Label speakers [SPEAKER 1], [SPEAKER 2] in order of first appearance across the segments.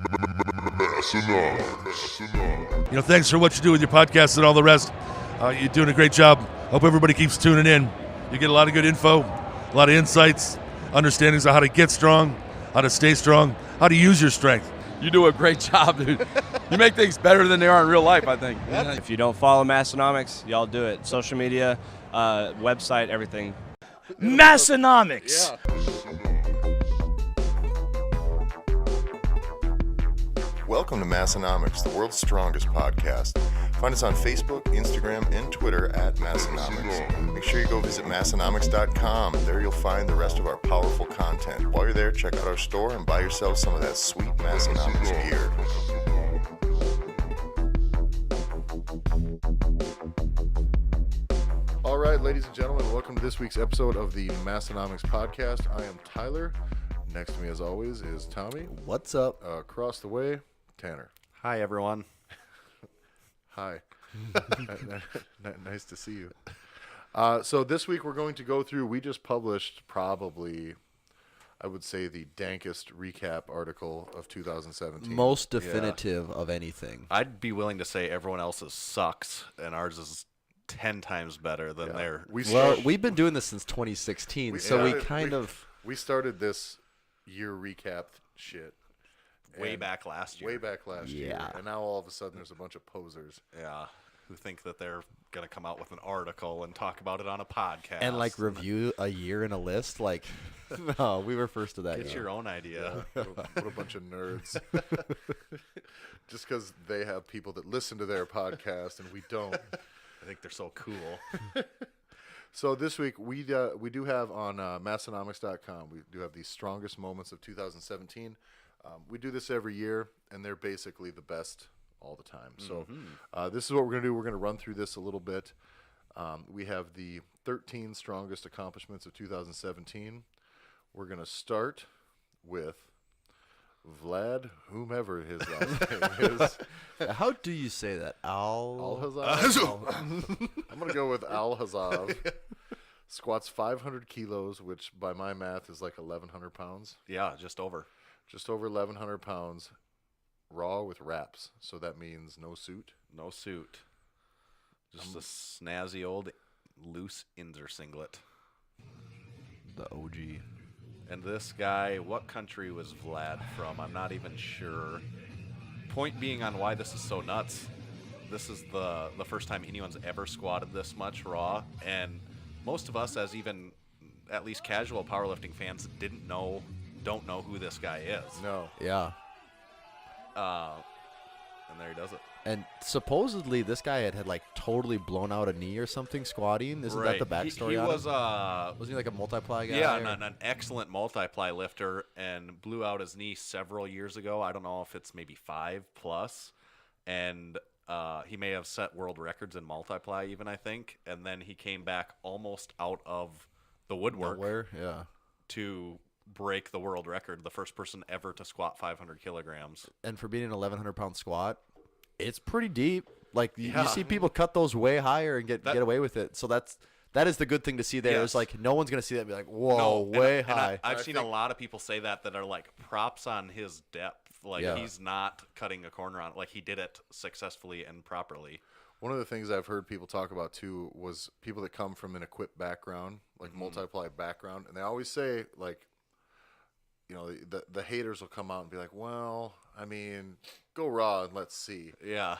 [SPEAKER 1] Massenomics. Thanks for what you do with your podcast and all the rest. You're doing a great job. Hope everybody keeps tuning in. You get a lot of good info, a lot of insights, understandings of how to get strong, how to stay strong, how to use your strength.
[SPEAKER 2] You do a great job, dude. You make things better than they are in real life, I think.
[SPEAKER 3] If you don't follow Massenomics, y'all do it. Social media, website, everything.
[SPEAKER 4] Massenomics.
[SPEAKER 5] Welcome to Massenomics, the world's strongest podcast. Find us on Facebook, Instagram, and Twitter at Massenomics. Make sure you go visit Massenomics.com. There you'll find the rest of our powerful content. While you're there, check out our store and buy yourself some of that sweet Massenomics gear. All right, ladies and gentlemen, welcome to this week's episode of the Massenomics podcast. I am Tyler. Next to me, as always, is Tommy.
[SPEAKER 6] What's up?
[SPEAKER 5] Across the way, Tanner.
[SPEAKER 6] Hi, everyone.
[SPEAKER 5] Hi. Nice to see you. So this week we're going to go through, we just published probably, I would say, the dankest recap article of 2017.
[SPEAKER 6] Most definitive of anything.
[SPEAKER 7] I'd be willing to say everyone else's sucks, and ours is 10 times better than their.
[SPEAKER 6] We've been doing this since 2016,
[SPEAKER 5] we started this year recap shit
[SPEAKER 7] way back last year.
[SPEAKER 5] And now all of a sudden there's a bunch of posers.
[SPEAKER 7] Yeah, who think that they're going to come out with an article and talk about it on a podcast.
[SPEAKER 6] And review a year in a list. No, we were first to that.
[SPEAKER 7] Get your own idea.
[SPEAKER 5] Yeah. What a bunch of nerds. Just because they have people that listen to their podcast and we don't.
[SPEAKER 7] I think they're so cool.
[SPEAKER 5] So this week we do have on Massenomics.com, we do have the strongest moments of 2017. We do this every year, and they're basically the best all the time. So this is what we're going to do. We're going to run through this a little bit. We have the 13 strongest accomplishments of 2017. We're going to start with Vlad, whomever his last name is.
[SPEAKER 6] How do you say that?
[SPEAKER 5] Al-Hazab? I'm going to go with Al-Hazab. Squats 500 kilos, which by my math is like 1,100 pounds.
[SPEAKER 7] Yeah, just over.
[SPEAKER 5] Just over 1,100 pounds, raw with wraps. So that means no suit.
[SPEAKER 7] No suit. Just a snazzy old loose Inzer singlet.
[SPEAKER 6] The OG.
[SPEAKER 7] And this guy, what country was Vlad from? I'm not even sure. Point being on why this is so nuts, this is the first time anyone's ever squatted this much raw, and most of us, as even at least casual powerlifting fans, don't know who this guy is.
[SPEAKER 5] No.
[SPEAKER 6] Yeah.
[SPEAKER 7] And there he does it.
[SPEAKER 6] And supposedly this guy had totally blown out a knee or something squatting. Isn't that the backstory?
[SPEAKER 7] He
[SPEAKER 6] on
[SPEAKER 7] was
[SPEAKER 6] him? Was he like a multiply guy?
[SPEAKER 7] Yeah, an excellent multiply lifter, and blew out his knee several years ago. I don't know if it's maybe 5+, and he may have set world records in multiply even, I think. And then he came back almost out of the woodwork.
[SPEAKER 6] Yeah.
[SPEAKER 7] To break the world record, the first person ever to squat 500 kilograms.
[SPEAKER 6] And for being an 1,100 pound squat, it's pretty deep. You see people cut those way higher and get away with it. So that is the good thing to see there.
[SPEAKER 7] Yes.
[SPEAKER 6] It's no one's gonna see that and be like, whoa, way high.
[SPEAKER 7] I've seen a lot of people say that are props on his depth. He's not cutting a corner on it. He did it successfully and properly.
[SPEAKER 5] One of the things I've heard people talk about too was people that come from an equipped background, multiply background, and they always say the haters will come out and be like, well, I mean, go raw and let's see.
[SPEAKER 7] Yeah.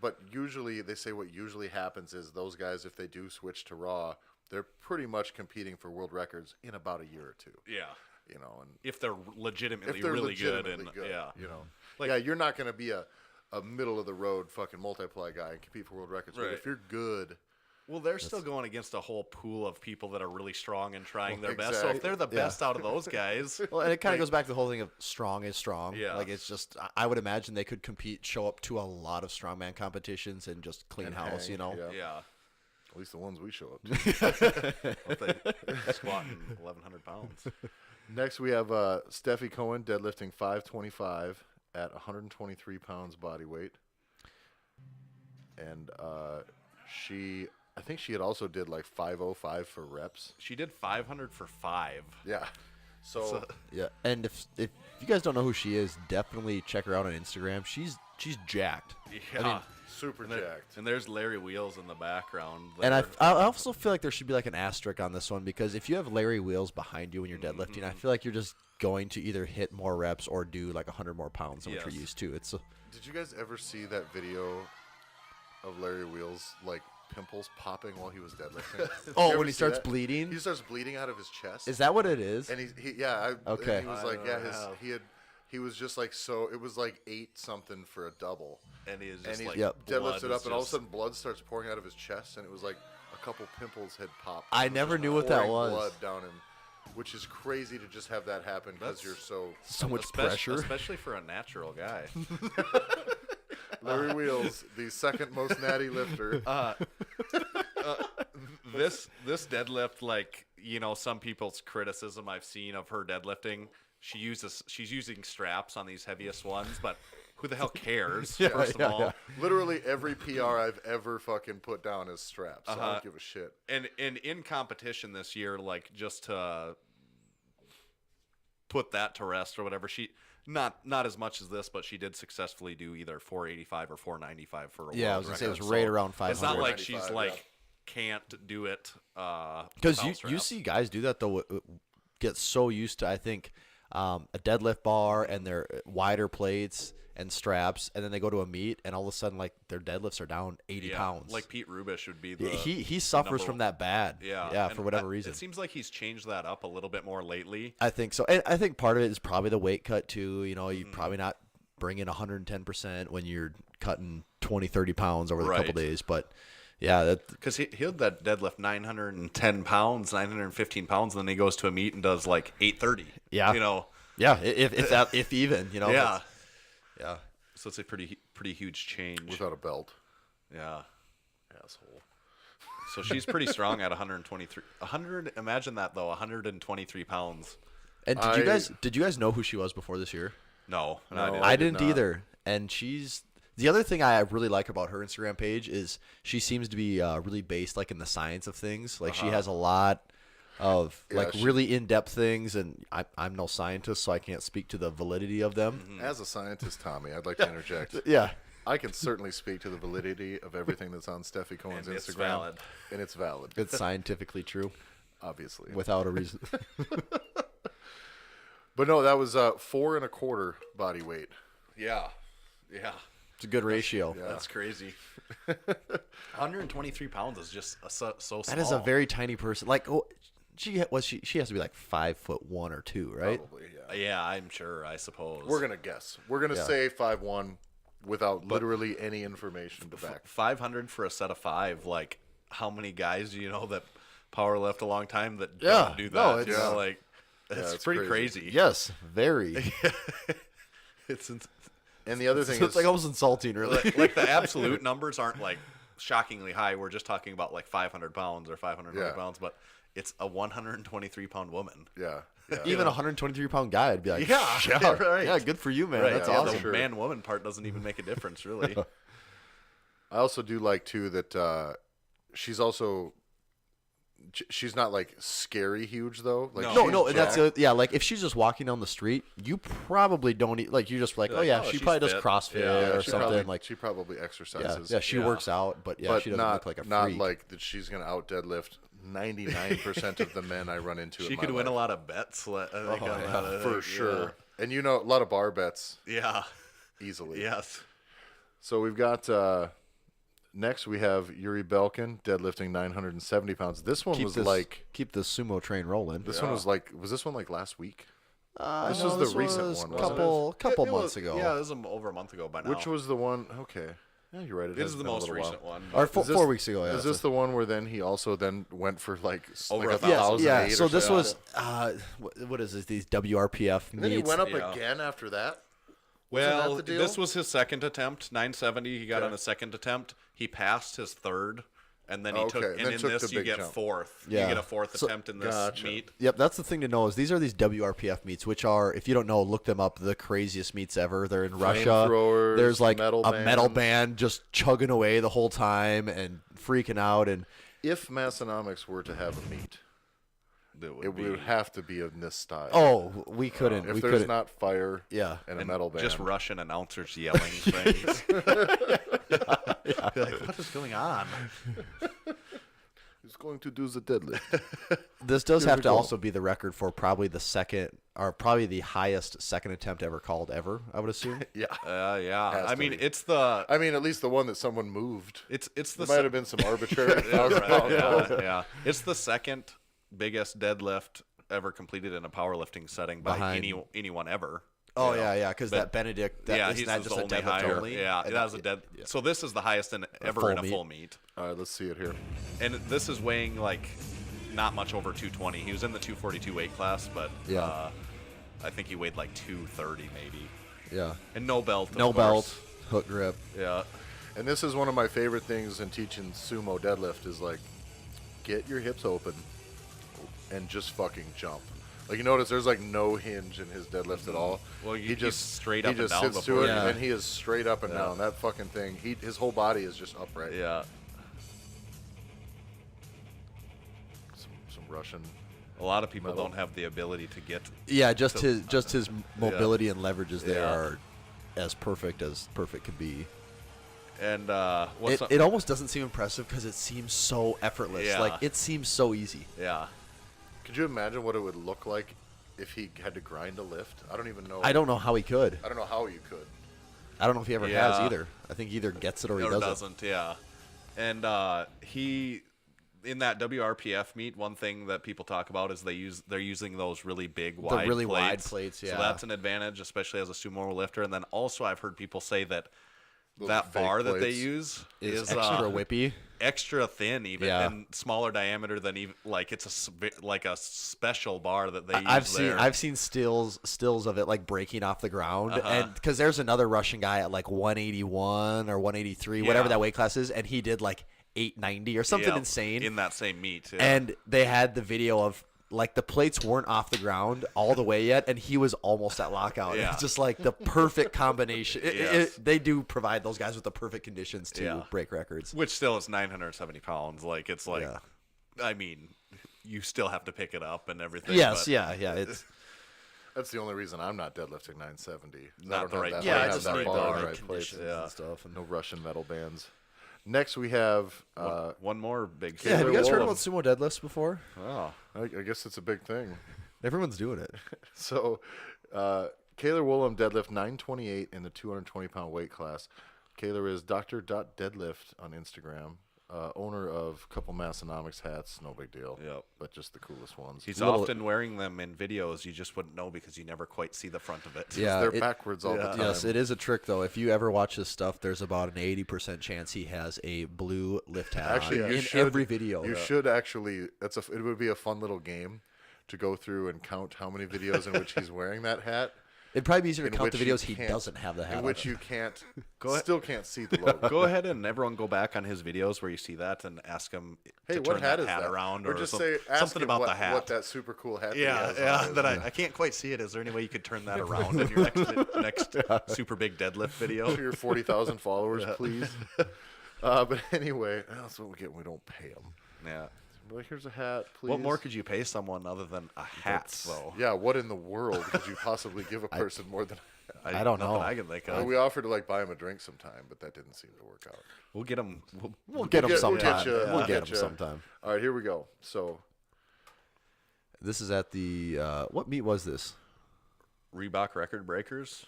[SPEAKER 5] But usually they say what usually happens is those guys, if they do switch to raw, they're pretty much competing for world records in about a year or two.
[SPEAKER 7] Yeah.
[SPEAKER 5] And
[SPEAKER 7] if they're legitimately really good.
[SPEAKER 5] Yeah. You're not going to be a middle of the road fucking multiply guy and compete for world records.
[SPEAKER 7] Right.
[SPEAKER 5] But if you're good.
[SPEAKER 7] Well, they're still going against a whole pool of people that are really strong and trying their best. So if they're the best out of those guys.
[SPEAKER 6] Well, and it kind of goes back to the whole thing of strong is strong.
[SPEAKER 7] Yeah.
[SPEAKER 6] It's just, I would imagine they could show up to a lot of strongman competitions and just clean house,
[SPEAKER 5] Yeah.
[SPEAKER 7] At
[SPEAKER 5] least the ones we show up to.
[SPEAKER 7] Squatting 1,100 pounds.
[SPEAKER 5] Next, we have Steffi Cohen deadlifting 525 at 123 pounds body weight. And I think she had also did 505 for reps.
[SPEAKER 7] She did 500 for 5.
[SPEAKER 5] Yeah. So
[SPEAKER 6] Yeah, and if you guys don't know who she is, definitely check her out on Instagram. She's jacked.
[SPEAKER 7] Yeah.
[SPEAKER 6] I mean,
[SPEAKER 5] super
[SPEAKER 7] and, there-
[SPEAKER 5] jacked.
[SPEAKER 7] and there's Larry Wheels in the background.
[SPEAKER 6] and
[SPEAKER 7] there.
[SPEAKER 6] I also feel like there should be like an asterisk on this one because if you have Larry Wheels behind you when you're deadlifting, I feel like you're just going to either hit more reps or do like 100 more pounds than what
[SPEAKER 7] Yes.
[SPEAKER 6] you're used to. It's
[SPEAKER 5] Did you guys ever see that video of Larry Wheels like pimples popping while he was deadlifting? Did you ever
[SPEAKER 6] when he
[SPEAKER 5] see
[SPEAKER 6] starts
[SPEAKER 5] that?
[SPEAKER 6] bleeding.
[SPEAKER 5] He starts bleeding out of his chest.
[SPEAKER 6] Is that what it is?
[SPEAKER 5] And he yeah.
[SPEAKER 6] Okay.
[SPEAKER 5] And he was like, he was just like it was like 8 something for a double.
[SPEAKER 7] and he is
[SPEAKER 5] And
[SPEAKER 7] just
[SPEAKER 5] he
[SPEAKER 7] like
[SPEAKER 6] Yep.
[SPEAKER 7] blood
[SPEAKER 5] deadlifts it
[SPEAKER 7] is
[SPEAKER 5] up, and all of a
[SPEAKER 7] just-
[SPEAKER 5] sudden blood starts pouring out of his chest, and it was like a couple pimples had popped.
[SPEAKER 6] I
[SPEAKER 5] and it was
[SPEAKER 6] never
[SPEAKER 5] just
[SPEAKER 6] knew what that
[SPEAKER 5] pouring
[SPEAKER 6] was.
[SPEAKER 5] Blood down him, which is crazy to just have that happen because
[SPEAKER 7] That's-
[SPEAKER 5] you're so.
[SPEAKER 6] So much
[SPEAKER 7] especially,
[SPEAKER 6] pressure.
[SPEAKER 7] especially for a natural guy.
[SPEAKER 5] Larry Wheels, the second most natty lifter.
[SPEAKER 7] This deadlift, like, you know, some people's criticism I've seen of her deadlifting, she's using straps on these heaviest ones, but who the hell cares? First of all,
[SPEAKER 5] Literally every PR I've ever fucking put down is straps. So I don't give a shit.
[SPEAKER 7] and in competition this year, like, just to put that to rest or whatever, she not as much as this, but she did successfully do either 485 or 495 for a
[SPEAKER 6] Yeah, I
[SPEAKER 7] world
[SPEAKER 6] was gonna say it was
[SPEAKER 7] record.
[SPEAKER 6] right
[SPEAKER 7] So
[SPEAKER 6] around 500.
[SPEAKER 7] It's not like she's
[SPEAKER 5] 495,
[SPEAKER 7] like can't do it
[SPEAKER 6] Because
[SPEAKER 7] without
[SPEAKER 6] you
[SPEAKER 7] straps.
[SPEAKER 6] see guys do that though, get so used to I think a deadlift bar and their wider plates and straps, and then they go to a meet and all of a sudden like their deadlifts are down 80 pounds.
[SPEAKER 7] Like Pete Rubish would be the
[SPEAKER 6] he suffers
[SPEAKER 7] number-
[SPEAKER 6] from that bad.
[SPEAKER 7] Yeah,
[SPEAKER 6] for
[SPEAKER 7] and
[SPEAKER 6] whatever reason.
[SPEAKER 7] It seems like he's changed that up a little bit more lately.
[SPEAKER 6] I think so, and I think part of it is probably the weight cut too. You know, you probably not bring in 110% when you're cutting 20, 30 pounds over the couple
[SPEAKER 7] Right.
[SPEAKER 6] days, but. Yeah, that
[SPEAKER 7] Because he'll that deadlift 910 pounds, 915 pounds, and then he goes to a meet and does like 830.
[SPEAKER 6] Yeah.
[SPEAKER 7] You know?
[SPEAKER 6] yeah, if even, you know.
[SPEAKER 7] Yeah.
[SPEAKER 6] that's- Yeah.
[SPEAKER 7] So it's a pretty huge change.
[SPEAKER 5] Without a belt.
[SPEAKER 7] Yeah.
[SPEAKER 5] Asshole.
[SPEAKER 7] So she's pretty strong at 123. Imagine that, though, 123 pounds.
[SPEAKER 6] And did you guys know who she was before this year?
[SPEAKER 7] No.
[SPEAKER 5] No.
[SPEAKER 6] I
[SPEAKER 5] did
[SPEAKER 6] didn't
[SPEAKER 5] not.
[SPEAKER 6] either. And the other thing I really like about her Instagram page is she seems to be really based like in the science of things. Like she has a lot of really in-depth things, and I'm no scientist, so I can't speak to the validity of them.
[SPEAKER 5] As a scientist, Tommy, I'd like to interject.
[SPEAKER 6] Yeah.
[SPEAKER 5] I can certainly speak to the validity of everything that's on Steffi Cohen's
[SPEAKER 7] And
[SPEAKER 5] Instagram.
[SPEAKER 7] it's valid.
[SPEAKER 5] And it's valid,
[SPEAKER 6] It's scientifically true
[SPEAKER 5] obviously.
[SPEAKER 6] without a reason.
[SPEAKER 5] But no, that was 4 1/4 body weight.
[SPEAKER 7] Yeah. Yeah.
[SPEAKER 6] It's a good ratio.
[SPEAKER 7] That's crazy. 123 pounds is just so small.
[SPEAKER 6] That is a very tiny person. Like she has to be like 5'1" or 2", right?
[SPEAKER 5] Probably, yeah.
[SPEAKER 7] Yeah, I'm sure, I suppose.
[SPEAKER 5] We're going to guess. We're going to say 5'1" without literally any information to back.
[SPEAKER 7] 500 for a set of 5. Like, how many guys do you know that power lift a long time that
[SPEAKER 6] Yeah,
[SPEAKER 7] don't do that?
[SPEAKER 6] no,
[SPEAKER 7] You
[SPEAKER 6] it's-
[SPEAKER 7] know, like, it's
[SPEAKER 5] it's
[SPEAKER 7] pretty
[SPEAKER 5] crazy.
[SPEAKER 7] crazy.
[SPEAKER 6] Yes, very.
[SPEAKER 7] It's
[SPEAKER 5] And the other thing
[SPEAKER 6] It's
[SPEAKER 5] is,
[SPEAKER 6] like almost insulting, really.
[SPEAKER 7] like the absolute numbers aren't like shockingly high. We're just talking about like 500 pounds or 520
[SPEAKER 5] Yeah.
[SPEAKER 7] pounds, but it's a 123 pound woman.
[SPEAKER 5] yeah.
[SPEAKER 6] Even a 123-pound guy, I'd be like,
[SPEAKER 7] Yeah,
[SPEAKER 6] yeah,
[SPEAKER 7] right.
[SPEAKER 6] yeah, good for you, man.
[SPEAKER 7] Right,
[SPEAKER 6] That's
[SPEAKER 7] yeah,
[SPEAKER 6] awesome.
[SPEAKER 7] The man woman part doesn't even make a difference, really.
[SPEAKER 5] I also do like, too, that she's also... She's not like scary huge though. Like
[SPEAKER 7] No.
[SPEAKER 6] No,
[SPEAKER 5] she's
[SPEAKER 6] no, and that's
[SPEAKER 5] jacked.
[SPEAKER 6] yeah. Like if she's just walking down the street, you probably don't like. You're just like, oh
[SPEAKER 7] Like,
[SPEAKER 6] yeah,
[SPEAKER 7] oh,
[SPEAKER 6] she
[SPEAKER 7] she's
[SPEAKER 6] probably does
[SPEAKER 7] fit.
[SPEAKER 6] CrossFit
[SPEAKER 7] Yeah,
[SPEAKER 6] or
[SPEAKER 5] she
[SPEAKER 6] something.
[SPEAKER 5] probably,
[SPEAKER 6] Like
[SPEAKER 5] she probably
[SPEAKER 6] yeah,
[SPEAKER 5] exercises.
[SPEAKER 6] yeah, she
[SPEAKER 7] Yeah.
[SPEAKER 6] works out, but yeah,
[SPEAKER 5] but
[SPEAKER 6] she doesn't
[SPEAKER 5] not
[SPEAKER 6] look like a
[SPEAKER 5] not
[SPEAKER 6] freak.
[SPEAKER 5] like that. She's gonna out deadlift 99% of the men I run into.
[SPEAKER 7] She
[SPEAKER 5] in
[SPEAKER 7] could
[SPEAKER 5] my
[SPEAKER 7] win a
[SPEAKER 5] life.
[SPEAKER 7] lot of bets. I think, on
[SPEAKER 6] yeah,
[SPEAKER 7] that,
[SPEAKER 5] for
[SPEAKER 7] yeah.
[SPEAKER 5] sure. And a lot of bar bets
[SPEAKER 7] Yeah.
[SPEAKER 5] easily.
[SPEAKER 7] Yes.
[SPEAKER 5] So we've got next we have Yuri Belkin deadlifting 970 pounds. This one was like
[SPEAKER 6] keep the sumo train rolling.
[SPEAKER 5] this one was this one like last week?
[SPEAKER 6] This
[SPEAKER 5] was the recent one, wasn't it?
[SPEAKER 6] couple
[SPEAKER 7] It
[SPEAKER 6] months
[SPEAKER 7] was-
[SPEAKER 6] ago.
[SPEAKER 7] Yeah, this is over a month ago by now.
[SPEAKER 5] Which was the one? Okay, yeah, you're right. It
[SPEAKER 7] This
[SPEAKER 5] has
[SPEAKER 7] is the
[SPEAKER 5] been a
[SPEAKER 7] most
[SPEAKER 5] little
[SPEAKER 7] recent
[SPEAKER 5] while.
[SPEAKER 7] one.
[SPEAKER 6] or
[SPEAKER 5] Is this-
[SPEAKER 6] 4 weeks ago. Yeah,
[SPEAKER 5] Is this the one where then he also then went for like
[SPEAKER 7] Over
[SPEAKER 5] like
[SPEAKER 7] 1,000?
[SPEAKER 6] yeah.
[SPEAKER 5] 1,008
[SPEAKER 6] So
[SPEAKER 5] or
[SPEAKER 6] this
[SPEAKER 5] something?
[SPEAKER 6] was what is this? These WRPF
[SPEAKER 5] And then he
[SPEAKER 6] meets.
[SPEAKER 5] went up
[SPEAKER 7] Yeah.
[SPEAKER 5] again after that.
[SPEAKER 7] Well,
[SPEAKER 5] that the deal?
[SPEAKER 7] this was his second attempt, 970. He got
[SPEAKER 5] Okay.
[SPEAKER 7] on the second attempt. He passed his third, and then he
[SPEAKER 5] Okay,
[SPEAKER 7] took.
[SPEAKER 5] and
[SPEAKER 7] And
[SPEAKER 5] then
[SPEAKER 7] in
[SPEAKER 5] took
[SPEAKER 7] this,
[SPEAKER 5] the
[SPEAKER 7] you
[SPEAKER 5] big
[SPEAKER 7] get
[SPEAKER 5] jump.
[SPEAKER 7] fourth.
[SPEAKER 6] Yeah.
[SPEAKER 7] You get a fourth
[SPEAKER 6] So-
[SPEAKER 7] attempt in this
[SPEAKER 5] Gotcha.
[SPEAKER 7] meet.
[SPEAKER 6] Yep, that's the thing to know is these are these WRPF meets, which are, if you don't know, look them up, the craziest meets ever. They're in Russia.
[SPEAKER 5] Flamethrowers,
[SPEAKER 6] There's like
[SPEAKER 5] metal
[SPEAKER 6] a metal
[SPEAKER 5] bands.
[SPEAKER 6] band just chugging away the whole time and freaking out. And
[SPEAKER 5] If Massenomics were to have a meet, it would have to be in this style.
[SPEAKER 6] Oh, we couldn't.
[SPEAKER 5] If
[SPEAKER 6] we
[SPEAKER 5] there's
[SPEAKER 6] couldn't.
[SPEAKER 5] not fire
[SPEAKER 6] Yeah.
[SPEAKER 5] and a metal band.
[SPEAKER 7] Just Russian announcers yelling things. Like, what is going on?
[SPEAKER 5] Who's going to do the deadlift?
[SPEAKER 6] This does
[SPEAKER 5] Here
[SPEAKER 6] have
[SPEAKER 5] we
[SPEAKER 6] to
[SPEAKER 5] go.
[SPEAKER 6] also be the record for probably the highest second attempt ever called ever, I would assume.
[SPEAKER 5] Yeah.
[SPEAKER 7] Yeah.
[SPEAKER 5] Has
[SPEAKER 7] I
[SPEAKER 5] to
[SPEAKER 7] mean,
[SPEAKER 5] be.
[SPEAKER 7] it's the
[SPEAKER 5] I mean, at least the one that someone moved.
[SPEAKER 7] it's the
[SPEAKER 5] There might have been some arbitrary.
[SPEAKER 7] It's the second biggest deadlift ever completed in a powerlifting setting by
[SPEAKER 6] Behind-
[SPEAKER 7] anyone ever.
[SPEAKER 6] Oh,
[SPEAKER 7] You know?
[SPEAKER 6] yeah, because that Benedict, isn't
[SPEAKER 7] he's
[SPEAKER 6] that
[SPEAKER 7] the
[SPEAKER 6] just a
[SPEAKER 7] only
[SPEAKER 6] deadlift
[SPEAKER 7] higher.
[SPEAKER 6] only?
[SPEAKER 7] Yeah,
[SPEAKER 6] And
[SPEAKER 7] that was a dead.
[SPEAKER 6] yeah.
[SPEAKER 7] So this is the highest ever
[SPEAKER 6] full
[SPEAKER 7] in a
[SPEAKER 6] meet.
[SPEAKER 7] full meet,
[SPEAKER 5] All right, let's see it here.
[SPEAKER 7] and this is weighing like not much over 220. He was in the 242 weight class, but
[SPEAKER 6] Yeah.
[SPEAKER 7] I think he weighed like 230 maybe,
[SPEAKER 6] Yeah.
[SPEAKER 7] and no belt. of
[SPEAKER 6] No
[SPEAKER 7] course.
[SPEAKER 6] belt, hook grip.
[SPEAKER 7] Yeah.
[SPEAKER 5] And this is one of my favorite things in teaching sumo deadlift is like, get your hips open and just fucking jump. Like you notice there's like no hinge in his deadlift at all.
[SPEAKER 7] Well,
[SPEAKER 5] he
[SPEAKER 7] he's
[SPEAKER 5] just
[SPEAKER 7] straight
[SPEAKER 5] he
[SPEAKER 7] up and
[SPEAKER 5] just
[SPEAKER 7] down
[SPEAKER 5] sits to
[SPEAKER 7] before-
[SPEAKER 5] it
[SPEAKER 6] Yeah.
[SPEAKER 5] and he is straight up and
[SPEAKER 7] Yeah.
[SPEAKER 5] down. That fucking thing. His whole body is just upright.
[SPEAKER 7] Yeah.
[SPEAKER 5] Some Russian.
[SPEAKER 7] A lot of people
[SPEAKER 5] Metal.
[SPEAKER 7] don't have the ability to get.
[SPEAKER 6] Yeah, just
[SPEAKER 7] So-
[SPEAKER 6] his mobility and leverages there
[SPEAKER 7] Yeah.
[SPEAKER 6] are as perfect could be.
[SPEAKER 7] And what's
[SPEAKER 6] It almost doesn't seem impressive because it seems so effortless.
[SPEAKER 7] Yeah.
[SPEAKER 6] Like it seems so easy.
[SPEAKER 7] yeah.
[SPEAKER 5] Could you imagine what it would look like if he had to grind a lift? I don't even know.
[SPEAKER 6] I don't know how he could.
[SPEAKER 5] I don't know how you could.
[SPEAKER 6] I don't know if he ever
[SPEAKER 7] Yeah.
[SPEAKER 6] has either. I think he either gets it or he
[SPEAKER 7] Or
[SPEAKER 6] doesn't.
[SPEAKER 7] doesn't. Yeah. And he in that WRPF meet, one thing that people talk about is they're using those really big wide
[SPEAKER 6] really
[SPEAKER 7] plates.
[SPEAKER 6] wide plates,
[SPEAKER 7] So
[SPEAKER 6] yeah.
[SPEAKER 7] that's an advantage, especially as a sumo lifter. And then also I've heard people say that
[SPEAKER 5] Those
[SPEAKER 7] that
[SPEAKER 5] fake
[SPEAKER 7] bar that they
[SPEAKER 5] plates.
[SPEAKER 7] use
[SPEAKER 6] Is
[SPEAKER 7] is
[SPEAKER 6] extra whippy.
[SPEAKER 7] extra thin, even
[SPEAKER 6] Yeah.
[SPEAKER 7] and smaller diameter than even like it's like a special bar that they use
[SPEAKER 6] I've seen stills of it like breaking off the ground,
[SPEAKER 7] Uh-huh.
[SPEAKER 6] and because there's another Russian guy at like 181 or 183, whatever
[SPEAKER 7] Yeah.
[SPEAKER 6] that weight class is, and he did like 890 or something
[SPEAKER 7] Yeah,
[SPEAKER 6] insane.
[SPEAKER 7] in that same meet. Yeah.
[SPEAKER 6] And they had the video of like the plates weren't off the ground all the way yet, and he was almost at lockout.
[SPEAKER 7] Yeah.
[SPEAKER 6] It's just like the perfect combination.
[SPEAKER 7] Yes.
[SPEAKER 6] They do provide those guys with the perfect conditions to
[SPEAKER 7] Yeah.
[SPEAKER 6] break records.
[SPEAKER 7] Which still is 970 pounds. Like it's like,
[SPEAKER 6] Yeah.
[SPEAKER 7] I mean, you still have to pick it up and everything.
[SPEAKER 6] Yes,
[SPEAKER 7] but
[SPEAKER 6] yeah. It's
[SPEAKER 5] That's the only reason I'm not deadlifting 970.
[SPEAKER 7] Not
[SPEAKER 5] I don't
[SPEAKER 7] the
[SPEAKER 5] have
[SPEAKER 7] right
[SPEAKER 5] that,
[SPEAKER 7] plate.
[SPEAKER 6] yeah.
[SPEAKER 5] I
[SPEAKER 6] I
[SPEAKER 5] don't have
[SPEAKER 6] just
[SPEAKER 5] that
[SPEAKER 6] need
[SPEAKER 5] bar
[SPEAKER 6] the
[SPEAKER 5] and
[SPEAKER 6] right
[SPEAKER 5] right plates.
[SPEAKER 6] conditions
[SPEAKER 7] Yeah.
[SPEAKER 6] and stuff. And
[SPEAKER 5] No Russian metal bands. Next we have.
[SPEAKER 7] one more big.
[SPEAKER 6] yeah, have you guys heard
[SPEAKER 5] Woolum.
[SPEAKER 6] about sumo deadlifts before?
[SPEAKER 7] Oh,
[SPEAKER 5] I guess it's a big thing.
[SPEAKER 6] Everyone's doing it.
[SPEAKER 5] So, Kaler Woolum deadlift 928 in the 220-pound weight class. Kaler is Dr.Deadlift on Instagram. Owner of a couple Massenomics hats. No big deal.
[SPEAKER 7] Yep.
[SPEAKER 5] But just the coolest ones.
[SPEAKER 7] he's
[SPEAKER 6] Little-
[SPEAKER 7] often wearing them in videos. You just wouldn't know because you never quite see the front of it.
[SPEAKER 6] Yeah,
[SPEAKER 5] They're
[SPEAKER 6] it-
[SPEAKER 5] backwards all the time.
[SPEAKER 6] Yes, it is a trick though. If you ever watch this stuff, there's about an 80% chance he has a blue lift hat
[SPEAKER 5] Actually,
[SPEAKER 6] on
[SPEAKER 5] you
[SPEAKER 6] in
[SPEAKER 5] should,
[SPEAKER 6] every video.
[SPEAKER 5] You should actually. It would be a fun little game to go through and count how many videos in which he's wearing that hat.
[SPEAKER 6] It'd probably be easier to
[SPEAKER 5] in
[SPEAKER 6] count the
[SPEAKER 5] which you
[SPEAKER 6] videos he
[SPEAKER 5] can't-
[SPEAKER 6] doesn't have the hat
[SPEAKER 5] In
[SPEAKER 6] on.
[SPEAKER 5] which you can't.
[SPEAKER 7] ahead.
[SPEAKER 5] Still can't see the logo.
[SPEAKER 7] Go ahead and everyone go back on his videos where you see that and ask him
[SPEAKER 5] Hey,
[SPEAKER 7] to
[SPEAKER 5] what
[SPEAKER 7] turn
[SPEAKER 5] hat
[SPEAKER 7] that
[SPEAKER 5] is
[SPEAKER 7] hat
[SPEAKER 5] that?
[SPEAKER 7] around
[SPEAKER 5] or
[SPEAKER 7] or
[SPEAKER 5] just
[SPEAKER 7] some-
[SPEAKER 5] say ask
[SPEAKER 7] something
[SPEAKER 5] him
[SPEAKER 7] about
[SPEAKER 5] what,
[SPEAKER 7] the hat.
[SPEAKER 5] What that super cool hat. that he
[SPEAKER 7] Yeah,
[SPEAKER 5] has
[SPEAKER 7] yeah.
[SPEAKER 5] on is.
[SPEAKER 7] That I can't quite see it. Is there any way you could turn that around in your next super big deadlift video?
[SPEAKER 5] To your 40,000 followers, please. But anyway, that's what we get when we don't pay them.
[SPEAKER 7] Yeah.
[SPEAKER 5] Like, here's a hat, please.
[SPEAKER 7] What more could you pay someone other than a hat, though?
[SPEAKER 5] Yeah, what in the world could you possibly give a person more than?
[SPEAKER 6] I don't
[SPEAKER 7] nothing
[SPEAKER 6] know.
[SPEAKER 7] I can think
[SPEAKER 5] Well,
[SPEAKER 7] of.
[SPEAKER 5] we offered to like buy him a drink sometime, but that didn't seem to work out.
[SPEAKER 7] We'll get him.
[SPEAKER 6] We'll get him
[SPEAKER 5] We'll
[SPEAKER 6] sometime.
[SPEAKER 5] get you,
[SPEAKER 6] We'll
[SPEAKER 5] we'll
[SPEAKER 6] get
[SPEAKER 5] get
[SPEAKER 6] him
[SPEAKER 5] you.
[SPEAKER 6] sometime.
[SPEAKER 5] All right, here we go. So
[SPEAKER 6] This is at the what meet was this?
[SPEAKER 7] Reebok record breakers.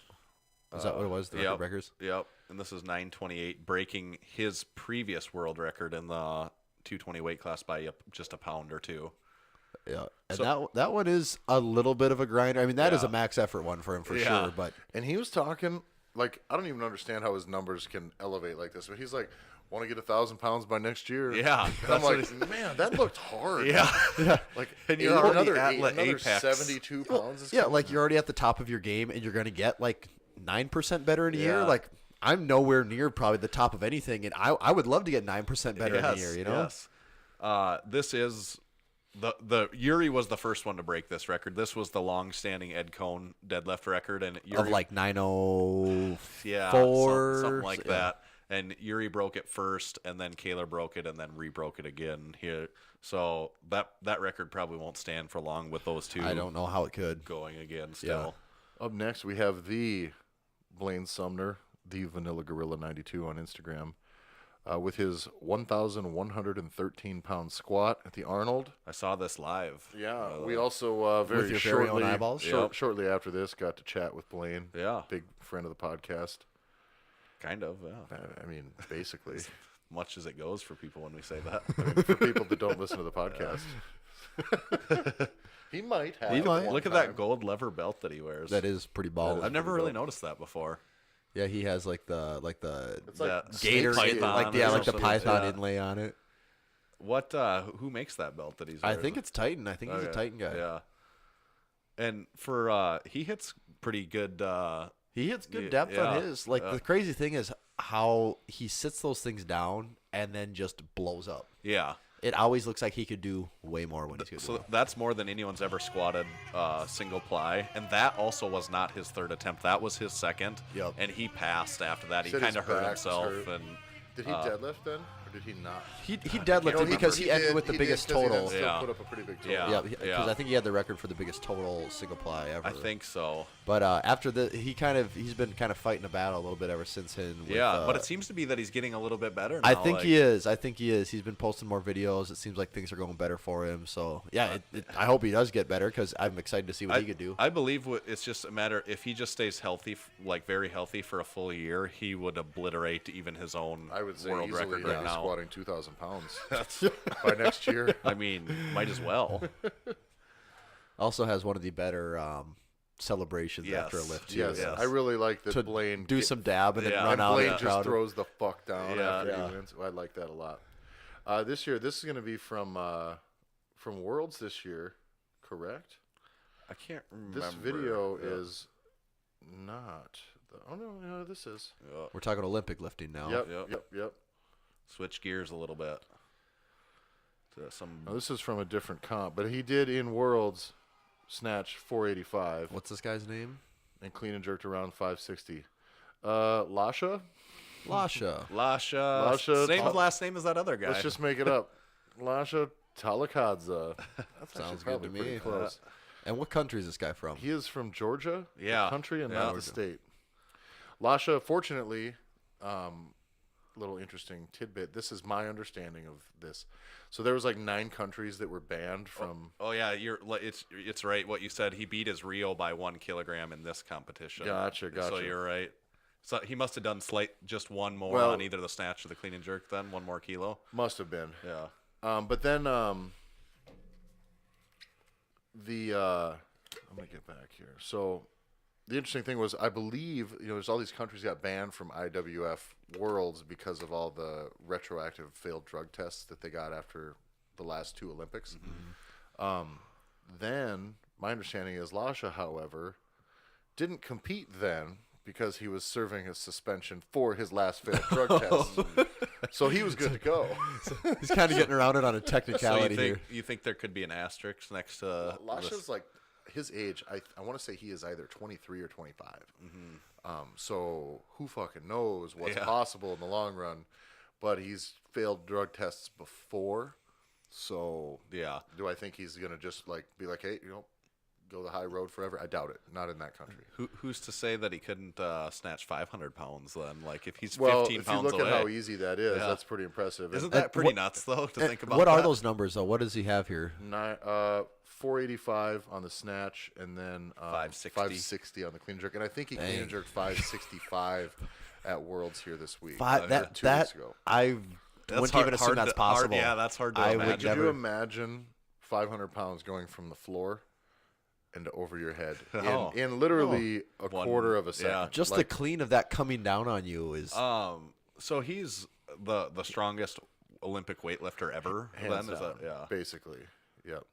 [SPEAKER 6] Is that what it was? The record breakers.
[SPEAKER 7] Yep. And this is 928, breaking his previous world record in the 220 weight class by just a pound or two.
[SPEAKER 6] Yeah, and
[SPEAKER 7] So-
[SPEAKER 6] that one is a little bit of a grinder. I mean, that is
[SPEAKER 7] Yeah.
[SPEAKER 6] a max effort one for him for
[SPEAKER 7] Yeah.
[SPEAKER 6] sure. But
[SPEAKER 5] and he was talking like I don't even understand how his numbers can elevate like this, but he's like, want to get 1,000 pounds by next year.
[SPEAKER 7] Yeah,
[SPEAKER 5] And I'm
[SPEAKER 7] that's what
[SPEAKER 5] like, man, that looked hard.
[SPEAKER 7] Yeah.
[SPEAKER 5] Like
[SPEAKER 7] And you're already
[SPEAKER 5] another,
[SPEAKER 7] at
[SPEAKER 5] another
[SPEAKER 7] apex.
[SPEAKER 5] 72 pounds. is
[SPEAKER 6] yeah,
[SPEAKER 5] coming.
[SPEAKER 6] like you're already at the top of your game, and you're going to get like 9% better in a year.
[SPEAKER 7] Yeah.
[SPEAKER 6] Like I'm nowhere near probably the top of anything, and I would love to get 9% better in a year. You know,
[SPEAKER 7] Yes. This is the Yuri was the first one to break this record. This was the long-standing Ed Cohn deadlift record, and Yuri
[SPEAKER 6] of like 904.
[SPEAKER 7] something like that. And Yuri broke it first, and then Kaler broke it, and then re-broke it again here. So that record probably won't stand for long with those two.
[SPEAKER 6] I don't know how it could.
[SPEAKER 7] Going again still.
[SPEAKER 5] Up next, we have the Blaine Sumner, the Vanilla Gorilla 92 on Instagram, with his 1,113-pound squat at the Arnold.
[SPEAKER 7] I saw this live.
[SPEAKER 5] Yeah, we also
[SPEAKER 6] With your very own eyeballs?
[SPEAKER 5] Shortly after this, got to chat with Blaine.
[SPEAKER 7] Yeah.
[SPEAKER 5] Big friend of the podcast.
[SPEAKER 7] Kind of, yeah.
[SPEAKER 5] I mean, basically.
[SPEAKER 7] Much as it goes for people when we say that.
[SPEAKER 5] For people that don't listen to the podcast. He might have.
[SPEAKER 7] Look at that gold lever belt that he wears.
[SPEAKER 6] That is pretty baller.
[SPEAKER 7] I've never really noticed that before.
[SPEAKER 6] Yeah, he has like the
[SPEAKER 5] It's like
[SPEAKER 6] gator,
[SPEAKER 7] Python
[SPEAKER 6] like the
[SPEAKER 7] or
[SPEAKER 6] python
[SPEAKER 7] something.
[SPEAKER 6] inlay on it.
[SPEAKER 7] What? Who makes that belt that he's
[SPEAKER 6] I
[SPEAKER 7] wearing?
[SPEAKER 6] think it's Titan. I think he's a Titan guy.
[SPEAKER 7] Yeah. And for he hits pretty good.
[SPEAKER 6] He hits good depth on his. Like the crazy thing is how he sits those things down and then just blows up.
[SPEAKER 7] Yeah.
[SPEAKER 6] It always looks like he could do way more when he's good.
[SPEAKER 7] So that's more than anyone's ever squatted single ply, and that also was not his third attempt. That was his second.
[SPEAKER 6] Yep.
[SPEAKER 7] And he passed after that. He
[SPEAKER 5] Said
[SPEAKER 7] kind
[SPEAKER 5] his
[SPEAKER 7] of hurt
[SPEAKER 5] back was
[SPEAKER 7] himself.
[SPEAKER 5] hurt.
[SPEAKER 7] And
[SPEAKER 5] Did he deadlift then, or did he not?
[SPEAKER 6] He deadlifted because he ended with the biggest total.
[SPEAKER 5] He
[SPEAKER 7] Yeah.
[SPEAKER 5] put up a pretty big total.
[SPEAKER 7] Yeah.
[SPEAKER 6] Because I think he had the record for the biggest total single ply ever.
[SPEAKER 7] I think so.
[SPEAKER 6] But after he's been kind of fighting a battle a little bit ever since him. With,
[SPEAKER 7] But it seems to be that he's getting a little bit better now.
[SPEAKER 6] I think he is. He's been posting more videos. It seems like things are going better for him. So yeah, I hope he does get better because I'm excited to see what he could do.
[SPEAKER 7] I believe it's just a matter if he just stays healthy, like very healthy for a full year, he would obliterate even his own
[SPEAKER 5] I would say
[SPEAKER 7] world
[SPEAKER 5] easily
[SPEAKER 7] record right now.
[SPEAKER 5] squatting 2,000 pounds by next year.
[SPEAKER 7] I mean, might as well.
[SPEAKER 6] Also has one of the better celebrations
[SPEAKER 7] Yes.
[SPEAKER 6] after a lift too.
[SPEAKER 5] Yes,
[SPEAKER 7] Yes.
[SPEAKER 5] I really like that
[SPEAKER 6] To
[SPEAKER 5] Blaine
[SPEAKER 6] do some dab and then
[SPEAKER 7] Yeah.
[SPEAKER 6] run
[SPEAKER 5] and
[SPEAKER 6] out
[SPEAKER 5] Blaine
[SPEAKER 6] of the
[SPEAKER 5] just
[SPEAKER 6] crowd.
[SPEAKER 5] throws the fuck down
[SPEAKER 7] Yeah.
[SPEAKER 5] after
[SPEAKER 6] Yeah.
[SPEAKER 5] he wins. I like that a lot. This year, this is going to be from Worlds this year, correct?
[SPEAKER 7] I can't remember.
[SPEAKER 5] This video is not. No, this is.
[SPEAKER 6] We're talking Olympic lifting now.
[SPEAKER 5] Yep.
[SPEAKER 7] Switch gears a little bit. To some.
[SPEAKER 5] Now, this is from a different comp, but he did in Worlds snatch 485
[SPEAKER 6] What's this guy's name?
[SPEAKER 5] and clean and jerked around 560. Lasha?
[SPEAKER 7] Lasha. Same last name as that other guy.
[SPEAKER 5] Let's just make it up. Lasha Talakadze. That's
[SPEAKER 6] Sounds
[SPEAKER 5] actually
[SPEAKER 6] good to
[SPEAKER 5] probably pretty
[SPEAKER 6] me.
[SPEAKER 5] close.
[SPEAKER 6] And what country is this guy from?
[SPEAKER 5] He is from Georgia,
[SPEAKER 7] Yeah.
[SPEAKER 5] the country, and
[SPEAKER 7] Yeah.
[SPEAKER 5] not the state. Lasha, fortunately, little interesting tidbit. This is my understanding of this. So there was like 9 countries that were banned from.
[SPEAKER 7] Oh yeah, it's right what you said. He beat his Rio by 1 kilogram in this competition.
[SPEAKER 5] Gotcha.
[SPEAKER 7] So you're right. So he must have done just one more
[SPEAKER 5] Well-
[SPEAKER 7] on either the snatch or the clean and jerk. Then 1 more kilo.
[SPEAKER 5] Must have been.
[SPEAKER 7] Yeah.
[SPEAKER 5] But then I'm gonna get back here. So the interesting thing was, I believe, there's all these countries got banned from IWF Worlds because of all the retroactive failed drug tests that they got after the last 2 Olympics. Then my understanding is Lasha, however, didn't compete then because he was serving his suspension for his last failed drug test. So he was good to go.
[SPEAKER 6] He's kind of getting around it on a
[SPEAKER 7] So
[SPEAKER 6] technicality here.
[SPEAKER 7] you think there could be an asterisk next to
[SPEAKER 5] Lasha's like his age. I want to say he is either 23 or 25. So who fucking knows what's possible in the long run? But he's failed drug tests before. So
[SPEAKER 7] Yeah.
[SPEAKER 5] do I think he's gonna just be like, hey, go the high road forever? I doubt it. Not in that country.
[SPEAKER 7] Who's to say that he couldn't snatch 500 pounds then? Like if he's
[SPEAKER 5] Well,
[SPEAKER 7] 15
[SPEAKER 5] if you
[SPEAKER 7] pounds
[SPEAKER 5] look
[SPEAKER 7] away.
[SPEAKER 5] at how easy that is,
[SPEAKER 7] Yeah.
[SPEAKER 5] that's pretty impressive.
[SPEAKER 7] Isn't
[SPEAKER 5] And
[SPEAKER 7] that pretty nuts though to think about?
[SPEAKER 6] What are
[SPEAKER 7] that?
[SPEAKER 6] those numbers though? What does he have here?
[SPEAKER 5] 485 on the snatch, and then 560 on the clean and jerk. And I think he clean and jerked 565 at Worlds here this week. 2 weeks ago.
[SPEAKER 6] I wouldn't even assume that's possible.
[SPEAKER 7] Yeah, that's hard to
[SPEAKER 6] I
[SPEAKER 7] imagine.
[SPEAKER 6] would
[SPEAKER 5] Could
[SPEAKER 6] never.
[SPEAKER 5] you imagine 500 pounds going from the floor and over your head
[SPEAKER 7] Oh.
[SPEAKER 5] in literally a quarter of a second?
[SPEAKER 7] yeah.
[SPEAKER 6] Just the clean of that coming down on you is.
[SPEAKER 7] So he's the strongest Olympic weightlifter ever.
[SPEAKER 5] hands
[SPEAKER 7] Then is
[SPEAKER 5] down,
[SPEAKER 7] that yeah?
[SPEAKER 5] basically. Yep.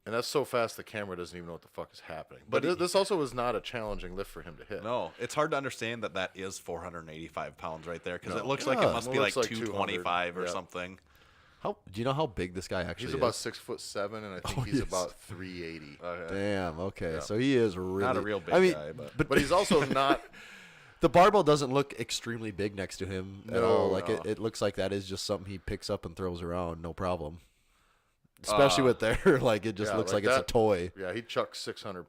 [SPEAKER 5] And that's so fast the camera doesn't even know what the fuck is happening. But this also was not a challenging lift for him to hit.
[SPEAKER 7] No, it's hard to understand that is 485 pounds right there because
[SPEAKER 5] No.
[SPEAKER 7] it looks like
[SPEAKER 6] Yeah.
[SPEAKER 7] it must
[SPEAKER 5] It
[SPEAKER 7] be like
[SPEAKER 5] looks like
[SPEAKER 7] 225 or
[SPEAKER 5] 200.
[SPEAKER 7] something.
[SPEAKER 6] Do you know how big this guy actually
[SPEAKER 5] He's
[SPEAKER 6] is?
[SPEAKER 5] about 6'7", and I think he's about 380.
[SPEAKER 6] Damn. Okay. So he is really
[SPEAKER 7] Not a real big
[SPEAKER 6] I mean,
[SPEAKER 7] guy, but
[SPEAKER 5] But he's also not.
[SPEAKER 6] The barbell doesn't look extremely big next to him at all. Like
[SPEAKER 5] no.
[SPEAKER 6] it looks like that is just something he picks up and throws around, no problem. Especially with there, like it just looks like it's a toy.
[SPEAKER 5] Yeah, he chucks 600,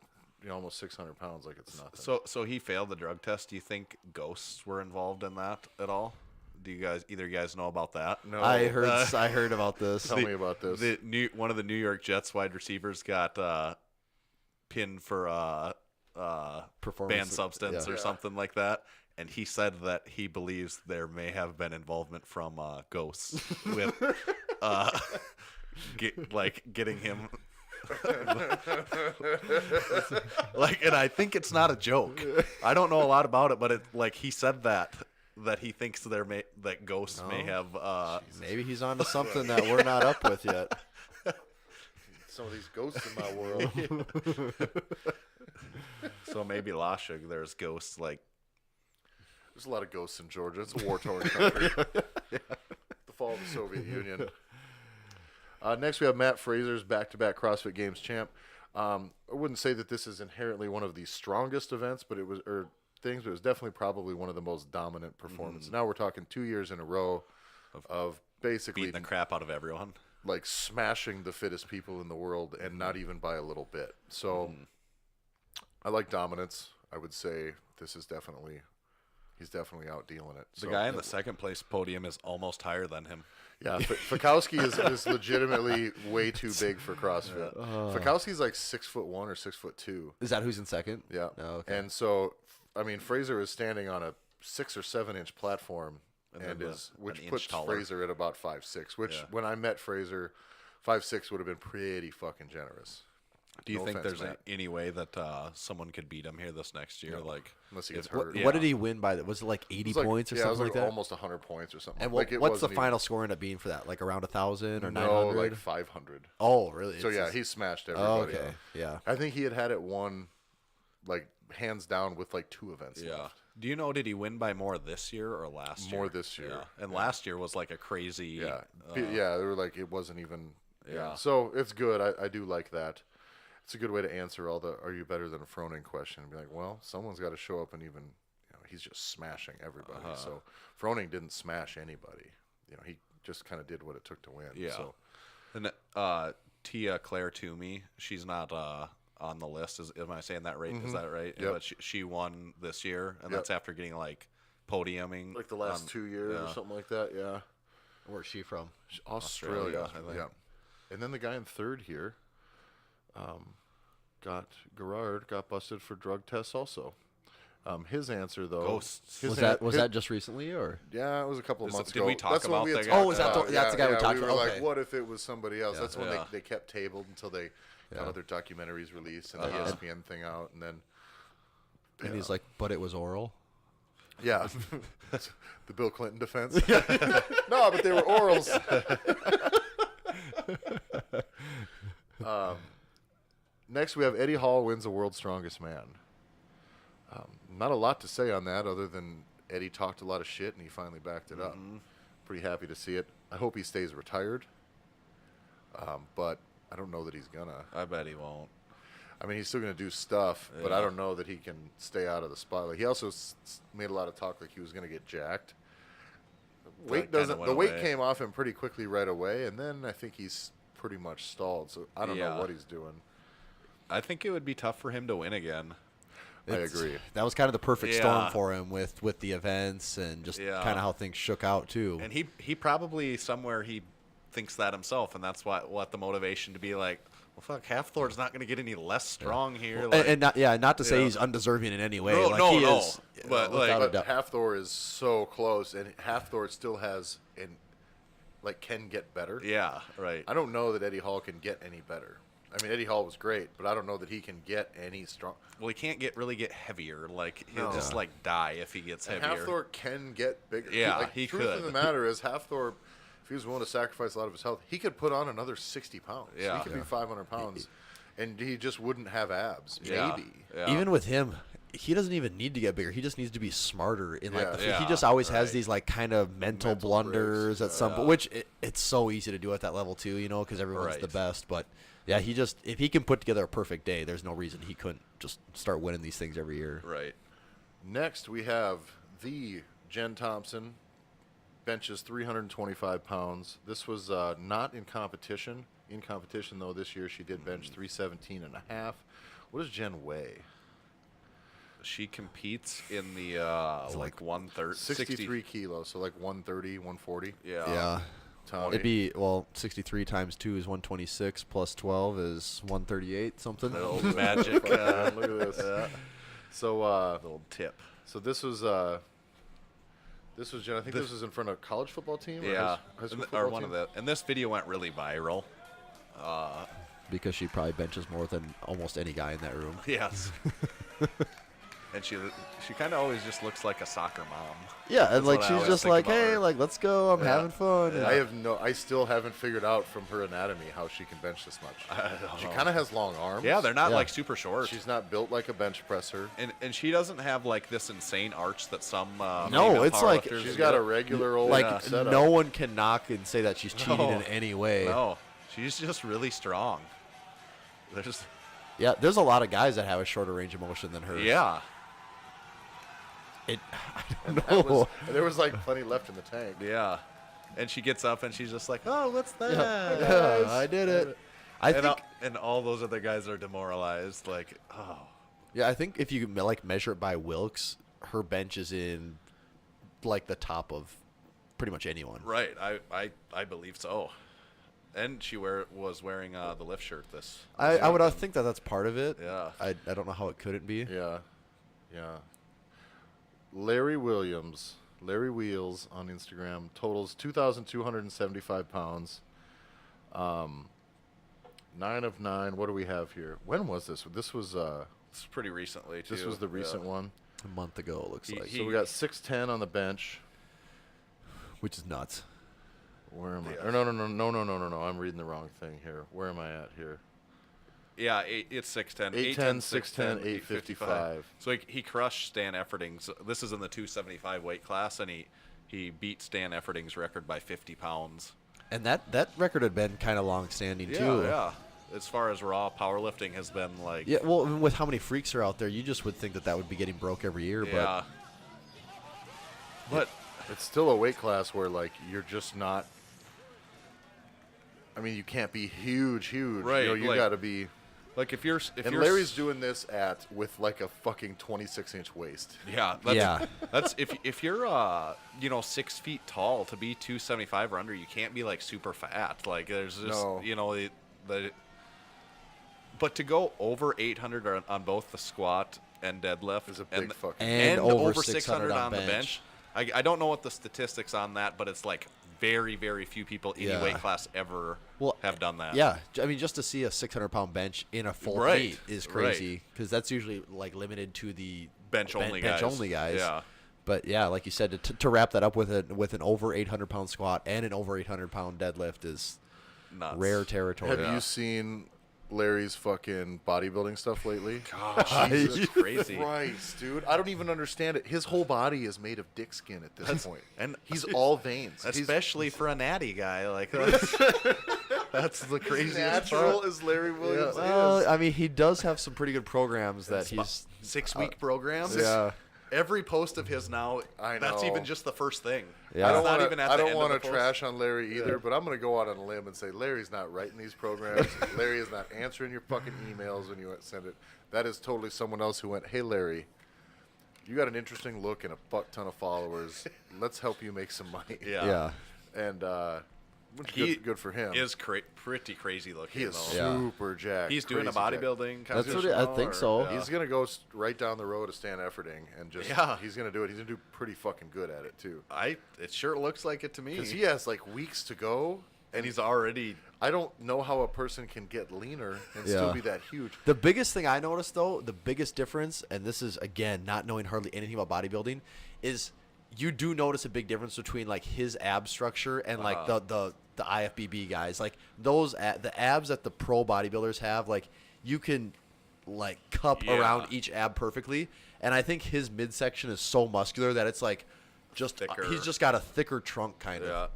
[SPEAKER 5] almost 600 pounds like it's nothing.
[SPEAKER 7] So he failed the drug test. Do you think ghosts were involved in that at all? Do you guys, either of you guys know about that?
[SPEAKER 5] No,
[SPEAKER 6] I heard about this.
[SPEAKER 5] Tell me about this.
[SPEAKER 7] One of the New York Jets wide receivers got pinned for
[SPEAKER 6] Performance,
[SPEAKER 7] banned substance or something like that, and he said that he believes there may have been involvement from ghosts with getting him. And I think it's not a joke. I don't know a lot about it, but he said that he thinks that ghosts may have.
[SPEAKER 6] Maybe he's onto something that we're not up with yet.
[SPEAKER 5] Some of these ghosts in my world.
[SPEAKER 7] So maybe Lashig, there's ghosts like.
[SPEAKER 5] There's a lot of ghosts in Georgia. It's a war-torn country. The fall of the Soviet Union. Next, we have Matt Fraser's back-to-back CrossFit Games champ. I wouldn't say that this is inherently one of the strongest events, but it was definitely probably one of the most dominant performances. Now we're talking 2 years in a row of basically
[SPEAKER 7] beating the crap out of everyone,
[SPEAKER 5] like smashing the fittest people in the world, and not even by a little bit. So I like dominance. I would say this is he's definitely out dealing it.
[SPEAKER 7] the guy in the second place podium is almost higher than him.
[SPEAKER 5] Yeah, Fikowski is legitimately way too big for CrossFit. Fikowski's like 6'1" or 6'2".
[SPEAKER 6] Is that who's in second?
[SPEAKER 5] Yeah.
[SPEAKER 6] Oh, okay.
[SPEAKER 5] And so, I mean, Fraser is standing on a 6 or 7 inch platform, which
[SPEAKER 7] inch
[SPEAKER 5] puts
[SPEAKER 7] taller.
[SPEAKER 5] Fraser at about 5'6", which when I met Fraser, 5'6" would have been pretty fucking generous.
[SPEAKER 7] Do you
[SPEAKER 5] No
[SPEAKER 7] think
[SPEAKER 5] offense,
[SPEAKER 7] there's
[SPEAKER 5] Matt.
[SPEAKER 7] any way that someone could beat him here this next year?
[SPEAKER 5] Unless he gets
[SPEAKER 7] if-
[SPEAKER 5] hurt.
[SPEAKER 6] What did he win by? Was it like 80
[SPEAKER 5] It was
[SPEAKER 6] points or
[SPEAKER 5] it
[SPEAKER 6] something
[SPEAKER 5] was
[SPEAKER 6] like that?
[SPEAKER 5] almost 100 points or something.
[SPEAKER 6] And
[SPEAKER 5] Like, it
[SPEAKER 6] what's the
[SPEAKER 5] wasn't even-
[SPEAKER 6] final score end up being for that? Like around 1,000 or 900?
[SPEAKER 5] No, like 500.
[SPEAKER 6] Oh, really?
[SPEAKER 5] So
[SPEAKER 6] It's
[SPEAKER 5] he smashed
[SPEAKER 6] Oh,
[SPEAKER 5] everybody.
[SPEAKER 6] okay. Yeah.
[SPEAKER 5] I think he had it won, like hands down, with like 2 events
[SPEAKER 7] Yeah.
[SPEAKER 5] left.
[SPEAKER 7] Do you know, did he win by more this year or last year?
[SPEAKER 5] More this year.
[SPEAKER 7] Yeah. And last year was like a crazy.
[SPEAKER 5] Yeah, yeah. They were like, it wasn't even.
[SPEAKER 7] Yeah.
[SPEAKER 5] So it's good. I do like that. It's a good way to answer all the "Are you better than a Froning?" question. And be like, well, someone's got to show up and even. He's just smashing everybody. So Froning didn't smash anybody. He just kind of did what it took to win.
[SPEAKER 7] Yeah.
[SPEAKER 5] So,
[SPEAKER 7] And Tia Claire Toomey, she's not on the list. Am I saying that right? Is that right?
[SPEAKER 5] Yep.
[SPEAKER 7] But she won this year, and
[SPEAKER 5] Yep.
[SPEAKER 7] that's after getting like podiuming.
[SPEAKER 5] like the last 2 years or something like that. Yeah.
[SPEAKER 6] Where's she from?
[SPEAKER 5] Australia,
[SPEAKER 7] I think.
[SPEAKER 5] Yeah. And then the guy in third here, Gerard got busted for drug tests also. His answer though,
[SPEAKER 7] Ghosts.
[SPEAKER 5] his
[SPEAKER 6] Was that just recently or?
[SPEAKER 5] Yeah, it was a couple of months
[SPEAKER 7] did
[SPEAKER 5] ago.
[SPEAKER 7] we talk
[SPEAKER 5] That's when
[SPEAKER 7] about
[SPEAKER 5] we had
[SPEAKER 7] that
[SPEAKER 5] talked
[SPEAKER 7] guy? Oh,
[SPEAKER 6] is that
[SPEAKER 5] about-
[SPEAKER 6] the- that's the guy we talked
[SPEAKER 5] were
[SPEAKER 6] about?
[SPEAKER 5] like,
[SPEAKER 6] Okay.
[SPEAKER 5] what if it was somebody else? That's when
[SPEAKER 7] Yeah.
[SPEAKER 5] they kept tabled until they got other documentaries released and the ESPN thing out, and then
[SPEAKER 6] And he's like, but it was oral.
[SPEAKER 5] yeah, the Bill Clinton defense. No, but they were orals. Next, we have Eddie Hall wins the World's Strongest Man. Not a lot to say on that other than Eddie talked a lot of shit and he finally backed it up. Pretty happy to see it. I hope he stays retired, but I don't know that he's gonna.
[SPEAKER 7] I bet he won't.
[SPEAKER 5] I mean, he's still gonna do stuff, but I don't know that he can stay out of the spotlight. He also made a lot of talk like he was gonna get jacked. Weight
[SPEAKER 7] kinda went
[SPEAKER 5] the weight
[SPEAKER 7] away.
[SPEAKER 5] came off him pretty quickly right away, and then I think he's pretty much stalled. So I don't know
[SPEAKER 7] Yeah.
[SPEAKER 5] what he's doing.
[SPEAKER 7] I think it would be tough for him to win again.
[SPEAKER 5] I agree.
[SPEAKER 6] That was kind of the perfect
[SPEAKER 7] Yeah.
[SPEAKER 6] storm for him with the events and just
[SPEAKER 7] Yeah.
[SPEAKER 6] kind of how things shook out too.
[SPEAKER 7] And he probably somewhere he thinks that himself, and that's what the motivation to be like, well, fuck, Halfthor's not going to get any less strong here. Like,
[SPEAKER 6] and not to say he's undeserving in any way.
[SPEAKER 7] No,
[SPEAKER 6] like
[SPEAKER 7] no,
[SPEAKER 6] he
[SPEAKER 7] no.
[SPEAKER 6] is,
[SPEAKER 7] But,
[SPEAKER 6] without
[SPEAKER 7] like-
[SPEAKER 6] a doubt.
[SPEAKER 5] Halfthor is so close, and Halfthor still has can get better.
[SPEAKER 7] yeah, right.
[SPEAKER 5] I don't know that Eddie Hall can get any better. I mean, Eddie Hall was great, but I don't know that he can get any strong.
[SPEAKER 7] Well, he can't really get heavier. Like he'll
[SPEAKER 5] No.
[SPEAKER 7] just like die if he gets
[SPEAKER 5] And
[SPEAKER 7] heavier.
[SPEAKER 5] Halfthor can get bigger.
[SPEAKER 7] Yeah, he
[SPEAKER 5] truth
[SPEAKER 7] could.
[SPEAKER 5] of the matter is, Halfthor, if he was willing to sacrifice a lot of his health, he could put on another 60 pounds.
[SPEAKER 7] Yeah.
[SPEAKER 5] He could be 500 pounds, and he just wouldn't have abs.
[SPEAKER 7] Yeah.
[SPEAKER 5] Maybe.
[SPEAKER 7] Yeah.
[SPEAKER 6] Even with him, he doesn't even need to get bigger. He just needs to be smarter in like
[SPEAKER 5] Yeah.
[SPEAKER 6] he just always has
[SPEAKER 7] right.
[SPEAKER 6] these like kind of mental blunders
[SPEAKER 5] breaks.
[SPEAKER 6] at some point, which it's so easy to do at that level too, because everyone's
[SPEAKER 7] Right.
[SPEAKER 6] the best. But yeah, if he can put together a perfect day, there's no reason he couldn't just start winning these things every year.
[SPEAKER 7] Right.
[SPEAKER 5] Next, we have the Jen Thompson, benches 325 pounds. This was not in competition. In competition, though, this year she did bench 317 and a half. What does Jen weigh?
[SPEAKER 7] She competes in the like 130,
[SPEAKER 5] 63 kilos, so like 130, 140.
[SPEAKER 7] Yeah.
[SPEAKER 5] Tommy.
[SPEAKER 6] It'd be, 63 times 2 is 126, plus 12 is 138 something.
[SPEAKER 7] The old magic.
[SPEAKER 5] Look at this. So,
[SPEAKER 7] little tip.
[SPEAKER 5] so this was Jen. I think this was in front of a college football team. Or
[SPEAKER 7] Yeah,
[SPEAKER 5] high school
[SPEAKER 7] or
[SPEAKER 5] football
[SPEAKER 7] one
[SPEAKER 5] team?
[SPEAKER 7] of the. And this video went really viral.
[SPEAKER 6] Because she probably benches more than almost any guy in that room.
[SPEAKER 7] Yes. And she kind of always just looks like a soccer mom.
[SPEAKER 6] Yeah, and
[SPEAKER 7] That's
[SPEAKER 6] like
[SPEAKER 7] what I
[SPEAKER 6] she's
[SPEAKER 7] always
[SPEAKER 6] just
[SPEAKER 7] think
[SPEAKER 6] like,
[SPEAKER 7] about
[SPEAKER 6] hey,
[SPEAKER 7] her.
[SPEAKER 6] like let's go. I'm having fun.
[SPEAKER 5] Yeah. I still haven't figured out from her anatomy how she can bench this much. She kind of has long arms.
[SPEAKER 7] Yeah, they're not
[SPEAKER 6] Yeah.
[SPEAKER 7] like super short.
[SPEAKER 5] She's not built like a bench presser.
[SPEAKER 7] And she doesn't have like this insane arch that some
[SPEAKER 6] No,
[SPEAKER 7] mega
[SPEAKER 6] it's like-
[SPEAKER 7] powerlifters
[SPEAKER 5] She's
[SPEAKER 7] do.
[SPEAKER 5] got a regular old
[SPEAKER 6] Like
[SPEAKER 5] setup.
[SPEAKER 6] no one can knock and say that she's cheated
[SPEAKER 7] No.
[SPEAKER 6] in any way.
[SPEAKER 7] No, she's just really strong. There's
[SPEAKER 6] Yeah, there's a lot of guys that have a shorter range of motion than her.
[SPEAKER 7] yeah.
[SPEAKER 6] I
[SPEAKER 5] That
[SPEAKER 6] don't know.
[SPEAKER 5] was- there was like plenty left in the tank.
[SPEAKER 7] Yeah. And she gets up and she's just like, oh, what's that?
[SPEAKER 6] Yeah, I did it. I
[SPEAKER 7] And,
[SPEAKER 6] think.
[SPEAKER 7] and all those other guys are demoralized. Like, oh.
[SPEAKER 6] Yeah, I think if you measure it by Wilkes, her bench is in like the top of pretty much anyone.
[SPEAKER 7] Right. I believe so. And she was wearing the lift shirt this.
[SPEAKER 6] I would think that that's part of it.
[SPEAKER 7] Yeah.
[SPEAKER 6] I don't know how it couldn't be.
[SPEAKER 5] Yeah. Larry Wheels on Instagram, totals 2,275 pounds. 9 of 9. What do we have here? When was this? This was
[SPEAKER 7] This is pretty recently, too.
[SPEAKER 5] this was the recent one.
[SPEAKER 6] A month ago, it looks like.
[SPEAKER 5] So we got 610 on the bench.
[SPEAKER 6] Which is nuts.
[SPEAKER 5] Where am I? Or no. I'm reading the wrong thing here. Where am I at here?
[SPEAKER 7] Yeah, it's 6'10".
[SPEAKER 5] 8'10", 6'10", 855.
[SPEAKER 7] So he crushed Stan Efferding's. This is in the 275 weight class, and he beat Stan Efferding's record by 50 pounds.
[SPEAKER 6] And that record had been kind of long-standing, too.
[SPEAKER 7] Yeah. As far as raw powerlifting has been like...
[SPEAKER 6] Yeah, well, with how many freaks are out there, you just would think that would be getting broke every year.
[SPEAKER 7] Yeah. But
[SPEAKER 5] It's still a weight class where like you're just not. I mean, you can't be huge.
[SPEAKER 7] Right,
[SPEAKER 5] You
[SPEAKER 7] like-
[SPEAKER 5] got to be.
[SPEAKER 7] like if you're
[SPEAKER 5] Larry's doing this with like a fucking 26-inch waist.
[SPEAKER 7] Yeah, that's if you're 6 feet tall to be 275 or under, you can't be like super fat. Like there's just
[SPEAKER 5] No.
[SPEAKER 7] but to go over 800 on both the squat and deadlift
[SPEAKER 5] Is a big fucking.
[SPEAKER 6] And over 600 on
[SPEAKER 7] the
[SPEAKER 6] bench.
[SPEAKER 7] bench. I don't know what the statistics on that, but it's like very, very few people any
[SPEAKER 6] Yeah.
[SPEAKER 7] weight class ever have done that.
[SPEAKER 6] Yeah, I mean, just to see a 600-pound bench in a full
[SPEAKER 7] Right,
[SPEAKER 6] meet is crazy because that's usually like limited to the
[SPEAKER 7] Bench-only
[SPEAKER 6] bench
[SPEAKER 7] guys.
[SPEAKER 6] only guys.
[SPEAKER 7] Yeah.
[SPEAKER 6] But yeah, like you said, to wrap that up with an over 800-pound squat and an over 800-pound deadlift is
[SPEAKER 7] Nuts.
[SPEAKER 6] rare territory.
[SPEAKER 5] Have you seen Larry's fucking bodybuilding stuff lately?
[SPEAKER 7] Gosh, it's crazy.
[SPEAKER 5] Christ, dude. I don't even understand it. His whole body is made of dick skin at this point.
[SPEAKER 7] and
[SPEAKER 5] he's all veins. He's
[SPEAKER 7] Especially for a natty guy. Like that's the craziest
[SPEAKER 5] natural
[SPEAKER 7] part.
[SPEAKER 5] as Larry Williams
[SPEAKER 6] Well,
[SPEAKER 5] is.
[SPEAKER 6] I mean, he does have some pretty good programs that he's.
[SPEAKER 7] 6-week programs.
[SPEAKER 6] Yeah.
[SPEAKER 7] Every post of his now,
[SPEAKER 5] I
[SPEAKER 7] that's
[SPEAKER 5] know.
[SPEAKER 7] even just the first thing.
[SPEAKER 6] Yeah.
[SPEAKER 5] I don't
[SPEAKER 7] It's not
[SPEAKER 5] wanna-
[SPEAKER 7] even at
[SPEAKER 5] I
[SPEAKER 7] the
[SPEAKER 5] don't
[SPEAKER 7] end of
[SPEAKER 5] want
[SPEAKER 7] the
[SPEAKER 5] to
[SPEAKER 7] post.
[SPEAKER 5] trash on Larry either, but I'm going to go out on a limb and say Larry's not writing these programs. Larry is not answering your fucking emails when you send it. That is totally someone else who went, hey, Larry, you got an interesting look and a fuck ton of followers. Let's help you make some money.
[SPEAKER 6] Yeah.
[SPEAKER 5] And
[SPEAKER 7] He
[SPEAKER 5] good for him.
[SPEAKER 7] Is pretty crazy looking.
[SPEAKER 5] He is
[SPEAKER 7] though.
[SPEAKER 6] Yeah.
[SPEAKER 5] super jacked.
[SPEAKER 7] He's doing a
[SPEAKER 5] crazy jacked.
[SPEAKER 7] bodybuilding
[SPEAKER 6] That's what
[SPEAKER 7] competition.
[SPEAKER 6] I think so.
[SPEAKER 7] Yeah.
[SPEAKER 5] He's gonna go right down the road to Stan Efferding and just
[SPEAKER 7] Yeah.
[SPEAKER 5] he's gonna do it. He's gonna do pretty fucking good at it too.
[SPEAKER 7] It sure looks like it to me.
[SPEAKER 5] Because he has like weeks to go,
[SPEAKER 7] and he's already
[SPEAKER 5] I don't know how a person can get leaner and still
[SPEAKER 6] Yeah.
[SPEAKER 5] be that huge.
[SPEAKER 6] The biggest thing I noticed, though, the biggest difference, and this is, again, not knowing hardly anything about bodybuilding, is you do notice a big difference between, like, his ab structure and, like, the IFBB guys. Like, the abs that the pro bodybuilders have, like, you can, like, cup
[SPEAKER 7] Yeah.
[SPEAKER 6] around each ab perfectly. And I think his midsection is so muscular that it's, like, just
[SPEAKER 7] Thicker.
[SPEAKER 6] he's just got a thicker trunk, kind of.
[SPEAKER 7] Yeah.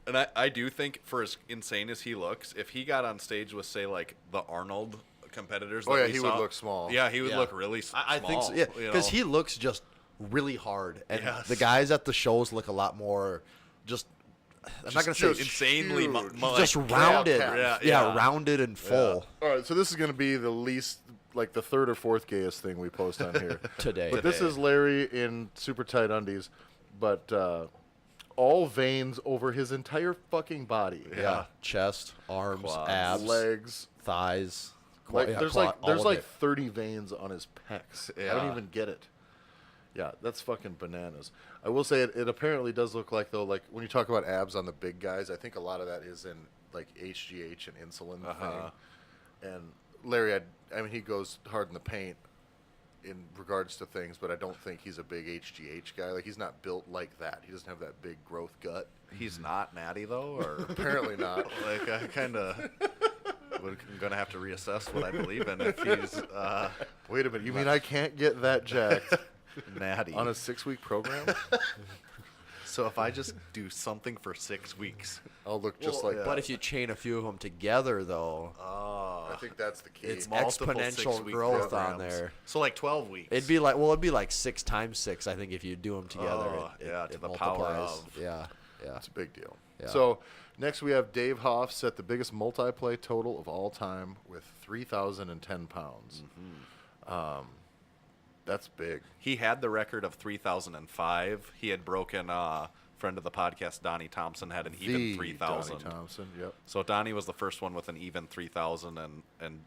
[SPEAKER 7] And I do think, for as insane as he looks, if he got on stage with, say, like, the Arnold competitors
[SPEAKER 5] Oh,
[SPEAKER 7] that
[SPEAKER 5] yeah,
[SPEAKER 7] we
[SPEAKER 5] he
[SPEAKER 7] saw,
[SPEAKER 5] would look small.
[SPEAKER 7] Yeah, he would
[SPEAKER 6] Yeah.
[SPEAKER 7] look really small.
[SPEAKER 6] I think so, yeah, because he looks just really hard, and
[SPEAKER 7] Yes.
[SPEAKER 6] the guys at the shows look a lot more just. I'm not gonna say
[SPEAKER 7] insanely
[SPEAKER 6] just rounded,
[SPEAKER 7] Yeah.
[SPEAKER 6] rounded and full
[SPEAKER 5] All right, so this is going to be the least, like the third or fourth gayest thing we post on here.
[SPEAKER 6] today.
[SPEAKER 5] But this is Larry in super tight undies, but all veins over his entire fucking body.
[SPEAKER 6] Yeah, chest, arms,
[SPEAKER 7] Quads.
[SPEAKER 6] abs,
[SPEAKER 5] Legs.
[SPEAKER 6] thighs.
[SPEAKER 5] Like,
[SPEAKER 6] Yeah,
[SPEAKER 5] there's
[SPEAKER 6] quad,
[SPEAKER 5] like
[SPEAKER 6] all
[SPEAKER 5] there's
[SPEAKER 6] of
[SPEAKER 5] like
[SPEAKER 6] it.
[SPEAKER 5] 30 veins on his pecs. I don't
[SPEAKER 7] Yeah.
[SPEAKER 5] even get it. Yeah, that's fucking bananas. I will say it apparently does look like, though, like when you talk about abs on the big guys, I think a lot of that is in like HGH and insulin thing. And Larry, I mean, he goes hard in the paint in regards to things, but I don't think he's a big HGH guy. Like, he's not built like that. He doesn't have that big growth gut.
[SPEAKER 7] He's not natty though, or
[SPEAKER 5] Apparently not.
[SPEAKER 7] like I kind of. I'm gonna have to reassess what I believe in if he's
[SPEAKER 5] Wait a minute. You mean I can't get that jacked
[SPEAKER 7] natty.
[SPEAKER 5] on a 6-week program?
[SPEAKER 7] So if I just do something for 6 weeks,
[SPEAKER 5] I'll look just like that.
[SPEAKER 6] But if you chain a few of them together, though,
[SPEAKER 5] I think that's the key.
[SPEAKER 6] it's
[SPEAKER 7] multiple
[SPEAKER 6] exponential
[SPEAKER 7] 6-week
[SPEAKER 6] growth on
[SPEAKER 7] programs.
[SPEAKER 6] there.
[SPEAKER 7] So like 12 weeks.
[SPEAKER 6] It'd be like 6 times 6, I think, if you do them together.
[SPEAKER 7] Oh, yeah, to the power
[SPEAKER 6] multiplies.
[SPEAKER 7] of.
[SPEAKER 6] Yeah.
[SPEAKER 5] It's a big deal.
[SPEAKER 6] Yeah.
[SPEAKER 5] So next we have Dave Hoff set the biggest multiplay total of all time with 3,010 pounds. That's big.
[SPEAKER 7] He had the record of 3,005. He had broken. Friend of the podcast, Donnie Thompson, had an even 3,000.
[SPEAKER 5] Donnie Thompson, yep.
[SPEAKER 7] So Donnie was the first one with an even 3,000, and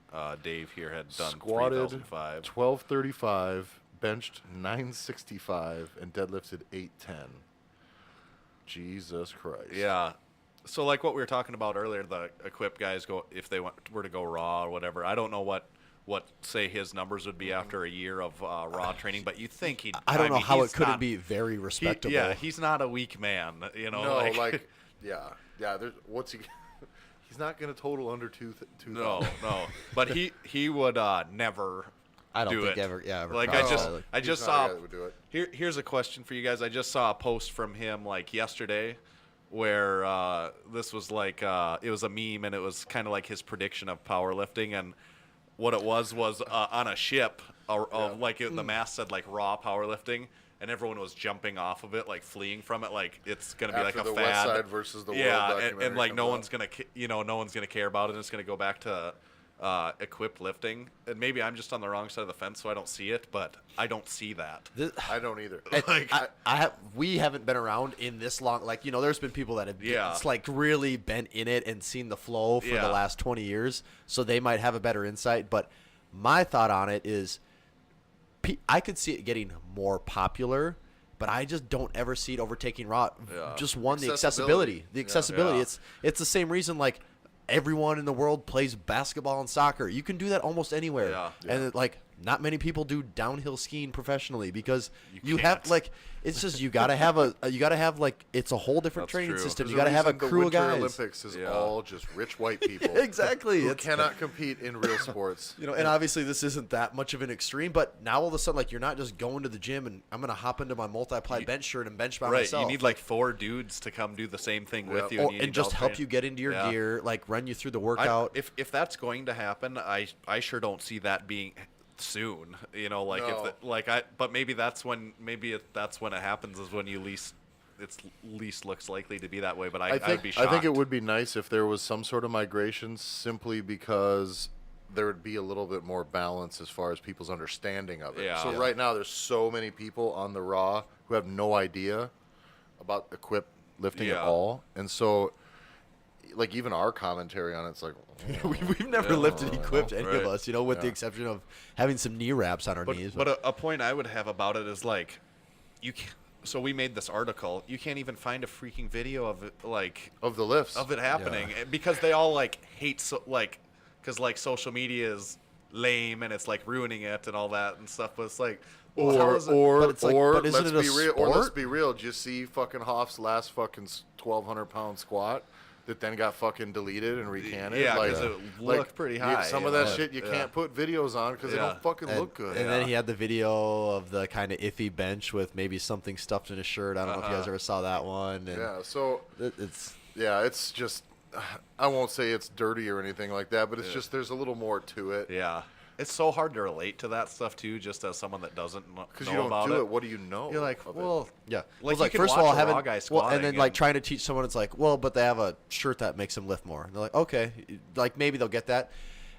[SPEAKER 7] Dave here had done
[SPEAKER 5] Squatted
[SPEAKER 7] 3,005.
[SPEAKER 5] 1235, benched 965, and deadlifted 810. Jesus Christ.
[SPEAKER 7] Yeah. So like what we were talking about earlier, the equip guys go if they were to go raw or whatever. I don't know what say his numbers would be after a year of raw training, but you think he'd.
[SPEAKER 6] I don't know
[SPEAKER 7] mean,
[SPEAKER 6] how it
[SPEAKER 7] he's
[SPEAKER 6] couldn't
[SPEAKER 7] not-
[SPEAKER 6] be very respectable.
[SPEAKER 7] Yeah, he's not a weak man. You know.
[SPEAKER 5] No, yeah. There's, what's he? He's not going to total under 2,000.
[SPEAKER 7] No. But he would never.
[SPEAKER 6] I don't
[SPEAKER 7] do
[SPEAKER 6] think
[SPEAKER 7] it.
[SPEAKER 6] ever. Yeah, ever
[SPEAKER 7] Like
[SPEAKER 6] crossed
[SPEAKER 7] I
[SPEAKER 6] that.
[SPEAKER 7] just
[SPEAKER 5] He's not
[SPEAKER 7] saw.
[SPEAKER 5] a guy that would do it.
[SPEAKER 7] Here's a question for you guys. I just saw a post from him like yesterday, where this was like it was a meme and it was kind of like his prediction of powerlifting, and what it was on a ship, the mast said like raw powerlifting, and everyone was jumping off of it, like fleeing from it, like it's gonna be
[SPEAKER 5] After
[SPEAKER 7] like a
[SPEAKER 5] the
[SPEAKER 7] fad.
[SPEAKER 5] West Side versus the World documentary
[SPEAKER 7] and like no
[SPEAKER 5] comes
[SPEAKER 7] one's gonna no one's gonna care about it. And it's gonna go back to equipped lifting, and maybe I'm just on the wrong side of the fence, so I don't see it, but I don't see that.
[SPEAKER 5] I don't either.
[SPEAKER 6] We haven't been around in this long. Like, there's been people that have it's like really been in it and seen the flow for the last 20 years, so they might have a better insight. But my thought on it is, I could see it getting more popular, but I just don't ever see it overtaking raw. Just the accessibility. The accessibility.
[SPEAKER 7] Yeah.
[SPEAKER 6] It's the same reason like everyone in the world plays basketball and soccer. You can do that almost anywhere.
[SPEAKER 7] Yeah.
[SPEAKER 6] And not many people do downhill skiing professionally because you
[SPEAKER 7] can't.
[SPEAKER 6] have it's just you gotta have it's a whole different
[SPEAKER 7] That's
[SPEAKER 6] training
[SPEAKER 7] true.
[SPEAKER 6] system.
[SPEAKER 5] There's
[SPEAKER 6] You gotta have a
[SPEAKER 5] reason
[SPEAKER 6] crew
[SPEAKER 5] the
[SPEAKER 6] of
[SPEAKER 5] Winter
[SPEAKER 6] guys.
[SPEAKER 5] Olympics is
[SPEAKER 7] Yeah.
[SPEAKER 5] all just rich white people.
[SPEAKER 6] Exactly.
[SPEAKER 5] Who
[SPEAKER 6] It's
[SPEAKER 5] cannot compete in real sports.
[SPEAKER 6] and obviously this isn't that much of an extreme, but now all of a sudden you're not just going to the gym and I'm gonna hop into my multiply bench shirt and bench by
[SPEAKER 7] Right,
[SPEAKER 6] myself.
[SPEAKER 7] you need like 4 dudes to come do the same thing with you,
[SPEAKER 6] and just help you get into your
[SPEAKER 7] Yeah.
[SPEAKER 6] gear, run you through the workout.
[SPEAKER 7] If that's going to happen, I sure don't see that being soon.
[SPEAKER 5] No.
[SPEAKER 7] But maybe that's when it happens, is when it's least looks likely to be that way. But I'd be shocked.
[SPEAKER 5] I think it would be nice if there was some sort of migration, simply because there would be a little bit more balance as far as people's understanding of it.
[SPEAKER 7] Yeah.
[SPEAKER 5] So
[SPEAKER 7] Yeah.
[SPEAKER 5] right now there's so many people on the Raw who have no idea about equipped lifting at
[SPEAKER 7] Yeah.
[SPEAKER 5] all, and so like even our commentary on it's like
[SPEAKER 6] We've never lifted equipped, any
[SPEAKER 7] Right.
[SPEAKER 6] of us, with the exception of having some knee wraps on our knees.
[SPEAKER 7] But a point I would have about it is like, you can, so we made this article. You can't even find a freaking video of it,
[SPEAKER 5] of the lifts
[SPEAKER 7] of it happening, because they all hate because social media is lame and it's ruining it and all that and stuff. But it's like, well, how is it-
[SPEAKER 6] but it's like, but isn't
[SPEAKER 5] let's
[SPEAKER 6] it a
[SPEAKER 5] be real. Or let's
[SPEAKER 6] sport?
[SPEAKER 5] be real. Did you see fucking Hoff's last fucking 1,200-pound squat that then got fucking deleted and recanted?
[SPEAKER 7] Yeah, 'cause it looked pretty high,
[SPEAKER 5] Some of that shit you can't put videos on because they
[SPEAKER 7] Yeah.
[SPEAKER 5] don't fucking look good.
[SPEAKER 6] And then he had the video of the kind of iffy bench with maybe something stuffed in his shirt. I don't know if you guys ever saw that one. And
[SPEAKER 5] Yeah, so
[SPEAKER 6] it's
[SPEAKER 5] it's just, I won't say it's dirty or anything like that, but it's just there's a little more to it.
[SPEAKER 7] Yeah. It's so hard to relate to that stuff too, just as someone that doesn't know
[SPEAKER 5] Because you don't
[SPEAKER 7] about
[SPEAKER 5] do
[SPEAKER 7] it.
[SPEAKER 5] it. What do you know?
[SPEAKER 6] You're like,
[SPEAKER 5] of
[SPEAKER 6] well,
[SPEAKER 5] it?
[SPEAKER 6] yeah.
[SPEAKER 7] Like,
[SPEAKER 6] Well,
[SPEAKER 7] you can
[SPEAKER 6] first of
[SPEAKER 7] watch
[SPEAKER 6] all,
[SPEAKER 7] a
[SPEAKER 6] having
[SPEAKER 7] raw guy
[SPEAKER 6] and
[SPEAKER 7] squatting
[SPEAKER 6] then like
[SPEAKER 7] and-
[SPEAKER 6] trying to teach someone, it's like, well, but they have a shirt that makes them lift more. And they're like, okay, like maybe they'll get that,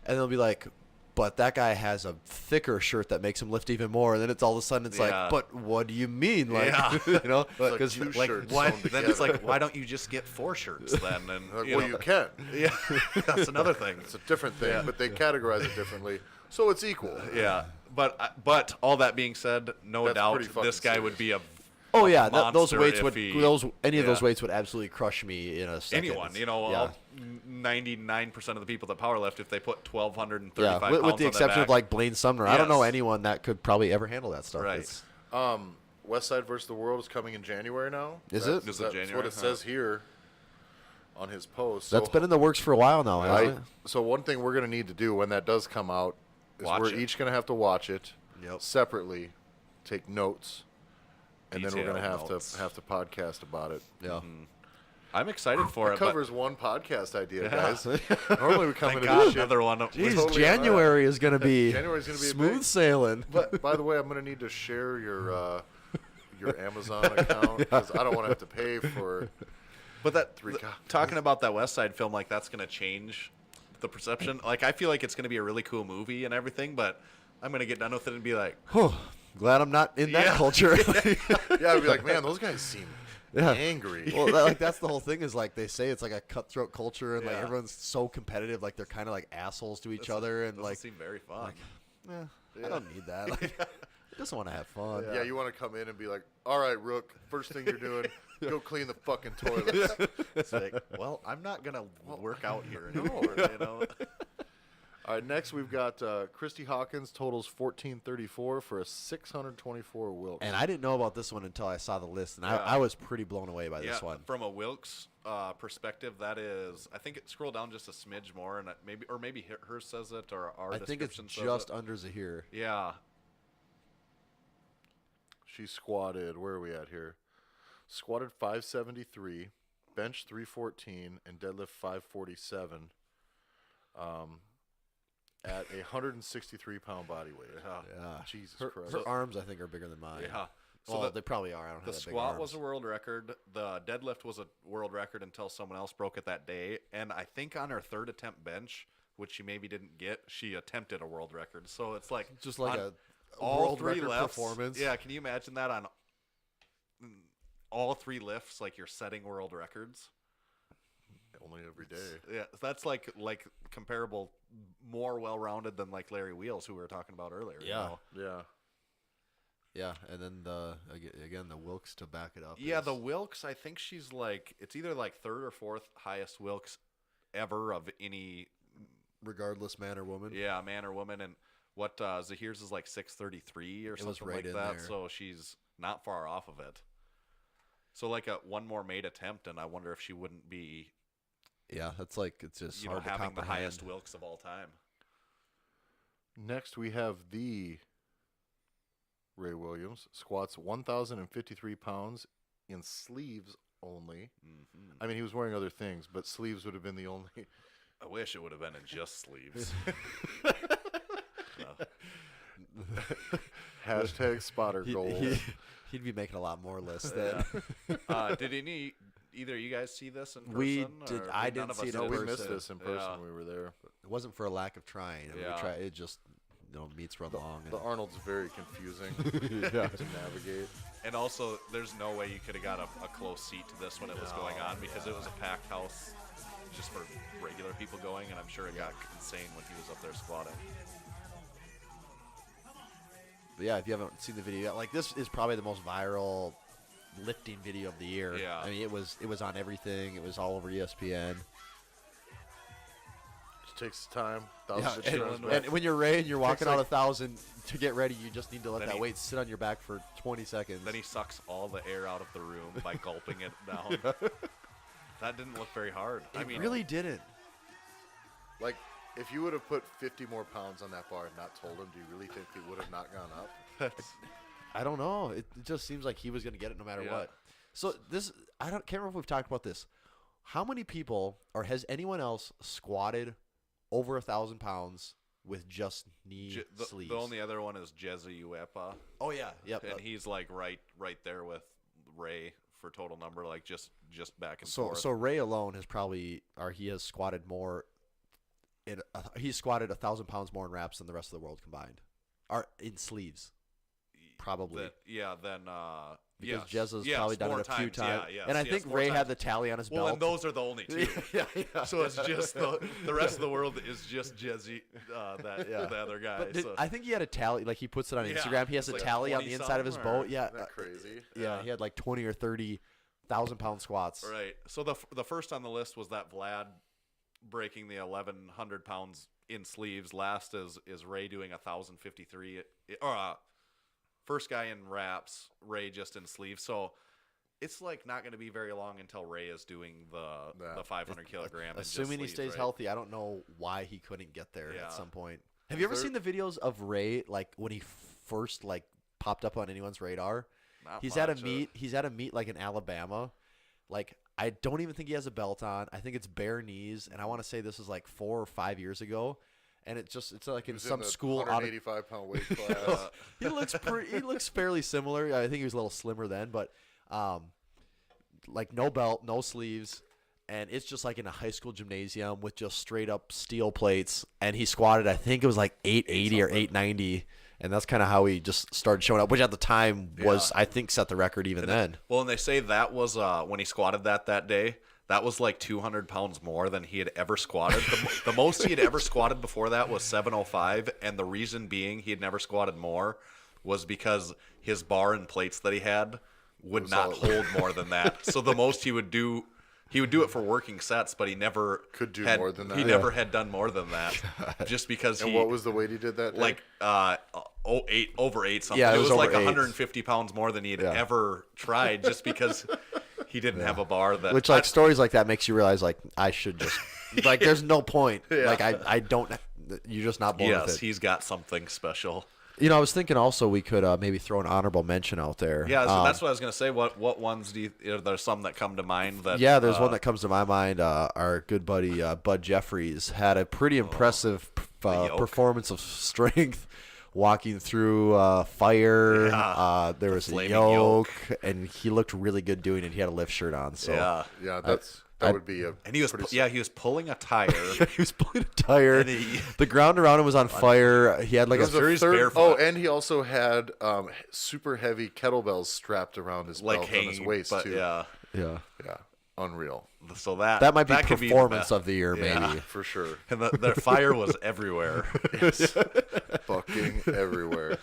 [SPEAKER 6] and they'll be like, but that guy has a thicker shirt that makes him lift even more. And then it's all of a sudden it's
[SPEAKER 7] Yeah.
[SPEAKER 6] like, but what do you mean, like,
[SPEAKER 7] Yeah.
[SPEAKER 6] you know?
[SPEAKER 5] like
[SPEAKER 6] Because
[SPEAKER 5] two
[SPEAKER 6] like,
[SPEAKER 5] shirts
[SPEAKER 7] Why,
[SPEAKER 5] sewn
[SPEAKER 7] then it's
[SPEAKER 5] together.
[SPEAKER 7] like, why don't you just get 4 shirts then? And
[SPEAKER 5] Like,
[SPEAKER 7] you
[SPEAKER 5] well,
[SPEAKER 7] know,
[SPEAKER 5] you can.
[SPEAKER 7] yeah, that's another thing.
[SPEAKER 5] It's a different thing, but they categorize it differently, so it's equal.
[SPEAKER 7] Yeah, but all that being said, no
[SPEAKER 5] That's
[SPEAKER 7] doubt
[SPEAKER 5] pretty fucking
[SPEAKER 7] this guy
[SPEAKER 5] serious.
[SPEAKER 7] would be a
[SPEAKER 6] oh yeah, those
[SPEAKER 7] monster
[SPEAKER 6] weights
[SPEAKER 7] if
[SPEAKER 6] would
[SPEAKER 7] he-
[SPEAKER 6] any of
[SPEAKER 7] yeah.
[SPEAKER 6] those weights would absolutely crush me in a second.
[SPEAKER 7] anyone. You know,
[SPEAKER 6] yeah.
[SPEAKER 7] 99% of the people that powerlift, if they put 1,235
[SPEAKER 6] Yeah,
[SPEAKER 7] pounds
[SPEAKER 6] with the
[SPEAKER 7] on their
[SPEAKER 6] exception of
[SPEAKER 7] back-
[SPEAKER 6] like Blaine Sumner, I don't know
[SPEAKER 7] Yes.
[SPEAKER 6] anyone that could probably ever handle that stuff.
[SPEAKER 7] Right.
[SPEAKER 6] It's-
[SPEAKER 5] West Side versus the World is coming in January now.
[SPEAKER 6] Is
[SPEAKER 5] That's-
[SPEAKER 6] it?
[SPEAKER 7] Is it
[SPEAKER 5] That's
[SPEAKER 7] January?
[SPEAKER 5] what it says here on his post.
[SPEAKER 6] That's
[SPEAKER 5] So
[SPEAKER 6] been in the works for a while now, hasn't it?
[SPEAKER 5] So one thing we're going to need to do when that does come out is
[SPEAKER 7] Watch
[SPEAKER 5] we're
[SPEAKER 7] it.
[SPEAKER 5] each going to have to watch it
[SPEAKER 6] Yep.
[SPEAKER 5] separately, take notes, and then we're going to
[SPEAKER 7] Detailed notes.
[SPEAKER 5] have to podcast about it.
[SPEAKER 6] Yeah.
[SPEAKER 7] Mm-hmm. I'm excited for
[SPEAKER 5] It
[SPEAKER 7] it. but
[SPEAKER 5] covers one podcast idea,
[SPEAKER 7] Yeah.
[SPEAKER 5] guys. Normally we come
[SPEAKER 7] Thank
[SPEAKER 5] into
[SPEAKER 7] God,
[SPEAKER 5] this shit.
[SPEAKER 7] another one.
[SPEAKER 6] Jeez,
[SPEAKER 5] totally
[SPEAKER 6] January is going to be
[SPEAKER 5] January's gonna be a
[SPEAKER 6] smooth
[SPEAKER 5] big-
[SPEAKER 6] sailing.
[SPEAKER 5] But by the way, I'm going to need to share your Amazon account because I don't want to have to pay for.
[SPEAKER 7] But that
[SPEAKER 5] Three copies.
[SPEAKER 7] talking about that West Side film, like that's going to change the perception. Like I feel like it's going to be a really cool movie and everything, but I'm going to get done with it and be like,
[SPEAKER 6] Whew, glad I'm not in that
[SPEAKER 7] Yeah.
[SPEAKER 6] culture.
[SPEAKER 5] Yeah, I'd be like, man, those guys seem
[SPEAKER 6] Yeah.
[SPEAKER 5] angry.
[SPEAKER 6] Well, that's the whole thing. Is like they say it's like a cutthroat culture, and like
[SPEAKER 7] Yeah.
[SPEAKER 6] everyone's so competitive. Like they're kind of like assholes to each other, and
[SPEAKER 7] doesn't
[SPEAKER 6] like,
[SPEAKER 7] seem very fun.
[SPEAKER 6] I don't need that. Like, I just want to have fun.
[SPEAKER 5] Yeah, you want to come in and be like, all right, Rook, first thing you're doing, go clean the fucking toilets.
[SPEAKER 7] It's like, well, I'm not going to work out here anymore. You know?
[SPEAKER 5] All right, next we've got Christy Hawkins, totals 1434 for a 624 Wilks.
[SPEAKER 6] And I didn't know about this one until I saw the list, and
[SPEAKER 7] Yeah.
[SPEAKER 6] I was pretty blown away by
[SPEAKER 7] Yeah,
[SPEAKER 6] this one.
[SPEAKER 7] from a Wilkes perspective, that is, I think scroll down just a smidge more, and maybe hers says it, or our
[SPEAKER 6] I think it's
[SPEAKER 7] description says
[SPEAKER 6] just
[SPEAKER 7] it.
[SPEAKER 6] under Zahir.
[SPEAKER 7] Yeah,
[SPEAKER 5] She squatted, where are we at here? Squatted 573, bench 314, and deadlift 547 at a 163-pound body weight.
[SPEAKER 6] Yeah,
[SPEAKER 5] Jesus
[SPEAKER 6] her,
[SPEAKER 5] Christ.
[SPEAKER 6] her arms I think are bigger than mine.
[SPEAKER 7] yeah. So
[SPEAKER 6] Well,
[SPEAKER 7] the,
[SPEAKER 6] they probably are. I don't
[SPEAKER 7] the
[SPEAKER 6] have that big
[SPEAKER 7] squat
[SPEAKER 6] arms.
[SPEAKER 7] was a world record. The deadlift was a world record until someone else broke it that day. And I think on her third attempt bench, which she maybe didn't get, she attempted a world record. So it's like
[SPEAKER 6] just like
[SPEAKER 7] on
[SPEAKER 6] a
[SPEAKER 7] all
[SPEAKER 6] world
[SPEAKER 7] 3
[SPEAKER 6] record
[SPEAKER 7] lifts,
[SPEAKER 6] performance.
[SPEAKER 7] Yeah, can you imagine that on all 3 lifts? Like you're setting world records.
[SPEAKER 5] Only every day.
[SPEAKER 7] Yeah, that's like comparable, more well-rounded than like Larry Wheels, who we were talking about earlier. you
[SPEAKER 6] Yeah.
[SPEAKER 7] know?
[SPEAKER 5] Yeah.
[SPEAKER 6] Yeah, and then again the Wilkes to back it up.
[SPEAKER 7] Yeah,
[SPEAKER 6] is-
[SPEAKER 7] the Wilkes, I think she's like, it's either like 3rd or 4th highest Wilkes ever of any,
[SPEAKER 6] regardless man or woman.
[SPEAKER 7] yeah, man or woman. And what Zahir's is like 633 or
[SPEAKER 6] was
[SPEAKER 7] something
[SPEAKER 6] right
[SPEAKER 7] like
[SPEAKER 6] in
[SPEAKER 7] that.
[SPEAKER 6] there.
[SPEAKER 7] So she's not far off of it. So like one more made attempt, and I wonder if she wouldn't be,
[SPEAKER 6] Yeah, that's like it's just
[SPEAKER 7] you know,
[SPEAKER 6] hard to
[SPEAKER 7] having the
[SPEAKER 6] comprehend.
[SPEAKER 7] highest Wilkes of all time.
[SPEAKER 5] Next, we have the Ray Williams. Squats 1,053 pounds in sleeves only.
[SPEAKER 7] Mm-hmm.
[SPEAKER 5] I mean, he was wearing other things, but sleeves would have been the only.
[SPEAKER 7] I wish it would have been in just sleeves.
[SPEAKER 5] Hashtag spotter goals.
[SPEAKER 6] He'd be making a lot more lists then.
[SPEAKER 7] Did either of you guys see this in person?
[SPEAKER 6] We did-
[SPEAKER 7] or
[SPEAKER 6] I
[SPEAKER 7] none
[SPEAKER 6] didn't
[SPEAKER 7] of
[SPEAKER 6] see
[SPEAKER 7] us
[SPEAKER 6] it in
[SPEAKER 5] No, we
[SPEAKER 7] did?
[SPEAKER 5] missed
[SPEAKER 6] person.
[SPEAKER 5] this in person
[SPEAKER 7] Yeah.
[SPEAKER 5] when we were there.
[SPEAKER 6] It wasn't for a lack of trying. I mean,
[SPEAKER 7] Yeah.
[SPEAKER 6] we try. It just meets run long.
[SPEAKER 5] The Arnold's very confusing to navigate.
[SPEAKER 7] And also, there's no way you could have got a close seat to this when it was going on, because it was a packed house just for regular people going, and I'm sure it got insane when he was up there squatting.
[SPEAKER 6] But yeah, if you haven't seen the video, like this is probably the most viral lifting video of the year.
[SPEAKER 7] Yeah.
[SPEAKER 6] I mean, it was on everything. It was all over ESPN.
[SPEAKER 5] Just takes time.
[SPEAKER 6] Yeah,
[SPEAKER 5] Thousands of
[SPEAKER 6] and,
[SPEAKER 5] turns.
[SPEAKER 6] and when you're Ray and you're walking
[SPEAKER 5] like-
[SPEAKER 6] out 1,000 to get ready, you just need to let
[SPEAKER 7] Then
[SPEAKER 6] that
[SPEAKER 7] he-
[SPEAKER 6] weight sit on your back for 20 seconds.
[SPEAKER 7] Then he sucks all the air out of the room by gulping it down. That didn't look very hard. I
[SPEAKER 6] It
[SPEAKER 7] mean,
[SPEAKER 6] really didn't.
[SPEAKER 5] Like, if you would have put 50 more pounds on that bar and not told him, do you really think he would have not gone up?
[SPEAKER 7] that's,
[SPEAKER 6] I don't know. It just seems like he was going to get it no matter
[SPEAKER 7] Yeah.
[SPEAKER 6] what. So this, can't remember if we've talked about this. How many people, or has anyone else squatted over 1,000 pounds with just knee sleeves.
[SPEAKER 7] The only other one is Jezzy Uepa.
[SPEAKER 6] Oh yeah, yep.
[SPEAKER 7] And he's like right there with Ray for total number, like just back and forth.
[SPEAKER 6] So Ray alone he has squatted more. He's squatted 1,000 pounds more in reps than the rest of the world combined, or in sleeves, probably.
[SPEAKER 7] Because
[SPEAKER 6] Jezza's probably done it a few times.
[SPEAKER 7] Yeah,
[SPEAKER 6] and I think Ray had the tally on his belt.
[SPEAKER 7] Well, and those are the only two.
[SPEAKER 6] yeah.
[SPEAKER 7] So it's just the rest of the world is just Jezzy, the other guy.
[SPEAKER 6] But I think he had a tally. Like he puts it on Instagram. He has a
[SPEAKER 7] like
[SPEAKER 6] tally on the inside of his boat. Yeah,
[SPEAKER 5] Isn't that crazy?
[SPEAKER 6] yeah. He had like 20 or 30,000 pound squats.
[SPEAKER 7] Right. So the first on the list was that Vlad breaking the 1,100 pounds in sleeves. Last is Ray doing 1,053. First guy in wraps, Ray just in sleeves. So it's like not going to be very long until Ray is doing the 500 kilogram.
[SPEAKER 6] Assuming he stays healthy, I don't know why he couldn't get there
[SPEAKER 7] Yeah.
[SPEAKER 6] at some point. Have you ever seen the videos of Ray, like when he first like popped up on anyone's radar? He's at a meet like in Alabama. Like I don't even think he has a belt on. I think it's bare knees, and I want to say this is like 4 or 5 years ago. And it's like in some school
[SPEAKER 5] 185-pound weight class.
[SPEAKER 6] he looks fairly similar. I think he was a little slimmer then, but like no belt, no sleeves, and it's just like in a high school gymnasium with just straight up steel plates. And he squatted, I think it was like 880 or 890, and that's kind of how he just started showing up, which at the time was I think set the record even then.
[SPEAKER 7] Well, and they say that was when he squatted that day. That was like 200 pounds more than he had ever squatted. The most he had ever squatted before that was 705, and the reason being he had never squatted more was because his bar and plates that he had would not hold more than that. So the most he would do it for working sets, but he never
[SPEAKER 5] could do more than that.
[SPEAKER 7] He never had done more than that, just because
[SPEAKER 5] And what was the weight he did that day?
[SPEAKER 7] Like over 8 something.
[SPEAKER 6] Yeah,
[SPEAKER 7] it was
[SPEAKER 6] over
[SPEAKER 7] like
[SPEAKER 6] 8.
[SPEAKER 7] 150 pounds more than he had ever tried, just because he didn't have a bar that.
[SPEAKER 6] Which like stories like that makes you realize like I should just like there's no point. Like I don't. You're just not born with it.
[SPEAKER 7] Yes, he's got something special.
[SPEAKER 6] You know, I was thinking also we could maybe throw an honorable mention out there.
[SPEAKER 7] Yeah, so that's what I was going to say. What ones do you? There's some that come to mind. That
[SPEAKER 6] yeah, there's one that comes to my mind. Our good buddy Bud Jeffries had a pretty impressive performance of strength. Walking through fire, there was a yoke, and he looked really good doing it. He had a lift shirt on, so
[SPEAKER 5] yeah, that would be a.
[SPEAKER 7] And he was pulling a tire.
[SPEAKER 6] he was pulling a tire. The ground around him was on fire. He had like a
[SPEAKER 7] serious
[SPEAKER 5] third,
[SPEAKER 7] barefoot.
[SPEAKER 5] and he also had super heavy kettlebells strapped around his belt on his waist too.
[SPEAKER 6] yeah.
[SPEAKER 5] Unreal.
[SPEAKER 7] So
[SPEAKER 6] that might be
[SPEAKER 7] could be
[SPEAKER 6] performance of the year, maybe.
[SPEAKER 5] For sure.
[SPEAKER 7] And the fire was everywhere.
[SPEAKER 5] Fucking everywhere.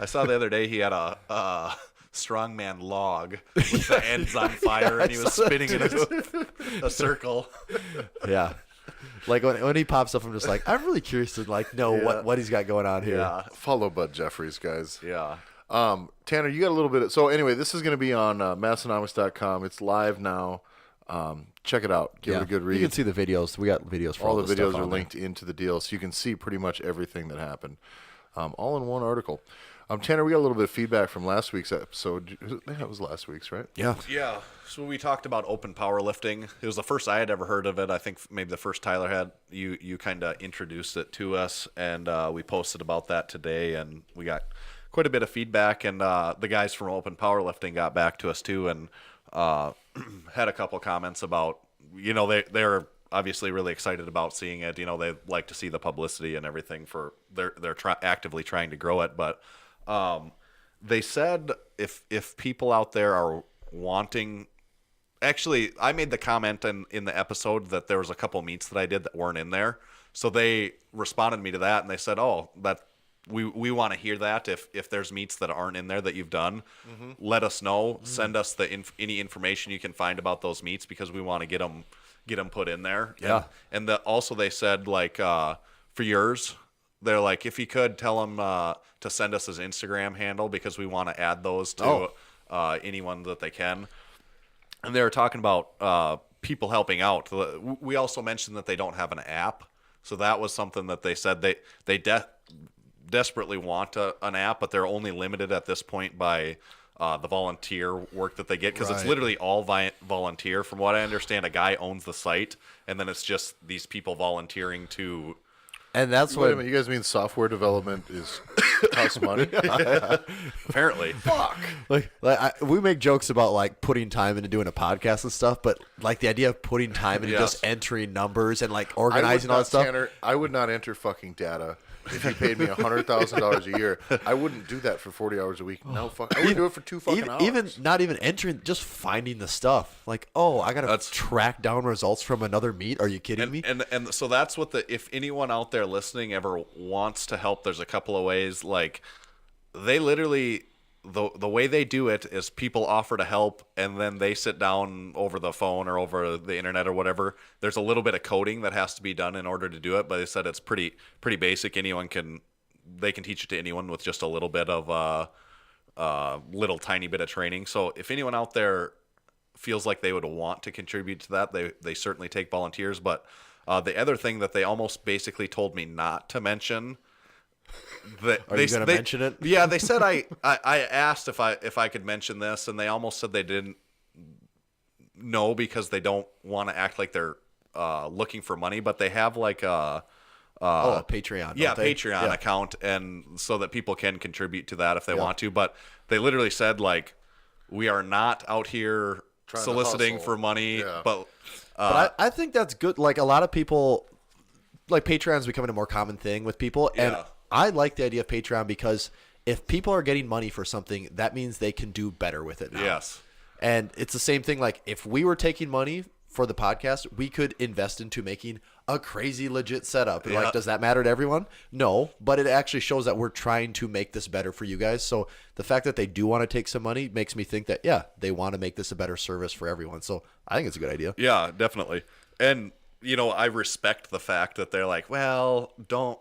[SPEAKER 7] I saw the other day he had a strongman log with the ends on fire, and he was spinning in a circle.
[SPEAKER 6] Yeah. Like when he pops up, I'm just like, I'm really curious to like know what he's got going on here.
[SPEAKER 7] Yeah.
[SPEAKER 5] Follow Bud Jeffries, guys.
[SPEAKER 7] Yeah.
[SPEAKER 5] Tanner, you got a little bit. So anyway, this is going to be on Massenomics.com. It's live now. Check it out. Give it a good read.
[SPEAKER 6] You can see the videos. We got videos for
[SPEAKER 5] all
[SPEAKER 6] all
[SPEAKER 5] the videos
[SPEAKER 6] stuff
[SPEAKER 5] are
[SPEAKER 6] on
[SPEAKER 5] linked into the deal, so you can see pretty much everything that happened, all in one article. Tanner, we got a little bit of feedback from last week's episode. That was last week's, right?
[SPEAKER 6] Yeah.
[SPEAKER 7] Yeah. So we talked about open powerlifting. It was the first I had ever heard of it. I think maybe the first Tyler had. You kind of introduced it to us, and we posted about that today, and we got quite a bit of feedback. And the guys from Open Powerlifting got back to us too, and had a couple comments about, they're obviously really excited about seeing it. They like to see the publicity and everything for they're actively trying to grow it, but. They said if people out there are wanting, actually, I made the comment in the episode that there was a couple meets that I did that weren't in there. So they responded me to that, and they said, "Oh, that we want to hear that. If there's meets that aren't in there that you've done, let us know. Send us any information you can find about those meets, because we want to get them put in there."
[SPEAKER 6] Yeah.
[SPEAKER 7] And also they said like for yours. They're like, if you could tell him to send us his Instagram handle, because we want to add those to anyone that they can. And they were talking about people helping out. We also mentioned that they don't have an app. So that was something that they said they desperately want an app, but they're only limited at this point by the volunteer work that they get, because it's literally all volunteer. From what I understand, a guy owns the site, and then it's just these people volunteering to
[SPEAKER 6] And that's
[SPEAKER 5] Wait a
[SPEAKER 6] what
[SPEAKER 5] minute, you guys mean software development costs money?
[SPEAKER 7] Apparently.
[SPEAKER 5] Fuck.
[SPEAKER 6] we make jokes about like putting time into doing a podcast and stuff, but like the idea of putting time into just entering numbers and like organizing all that stuff.
[SPEAKER 5] Tanner, I would not enter fucking data. If you paid me $100,000 a year, I wouldn't do that for 40 hours a week. No, fuck. I would do it for 2 fucking hours.
[SPEAKER 6] Even not even entering, just finding the stuff. Like, oh, I gotta track down results from another meet. Are you kidding me?
[SPEAKER 7] And so that's what if anyone out there listening ever wants to help, there's a couple of ways. Like, they literally, the way they do it is people offer to help, and then they sit down over the phone or over the internet or whatever. There's a little bit of coding that has to be done in order to do it, but they said it's pretty basic. They can teach it to anyone with just a little bit of little tiny bit of training. So if anyone out there feels like they would want to contribute to that, they certainly take volunteers. But the other thing that they almost basically told me not to mention.
[SPEAKER 6] Are you going to mention it?
[SPEAKER 7] Yeah, they said I asked if I could mention this, and they almost said they didn't know because they don't want to act like they're looking for money, but they have like a
[SPEAKER 6] Patreon.
[SPEAKER 7] Patreon account, and so that people can contribute to that if they want to. But they literally said like, we are not out here soliciting for money, but
[SPEAKER 6] I think that's good. Like a lot of people, like Patreon's becoming a more common thing with people, and I like the idea of Patreon because if people are getting money for something, that means they can do better with it now.
[SPEAKER 7] Yes.
[SPEAKER 6] And it's the same thing. Like if we were taking money for the podcast, we could invest into making a crazy legit setup. Like, does that matter to everyone? No, but it actually shows that we're trying to make this better for you guys. So the fact that they do want to take some money makes me think that, they want to make this a better service for everyone. So I think it's a good idea.
[SPEAKER 7] Yeah, definitely. And, I respect the fact that they're like, well, don't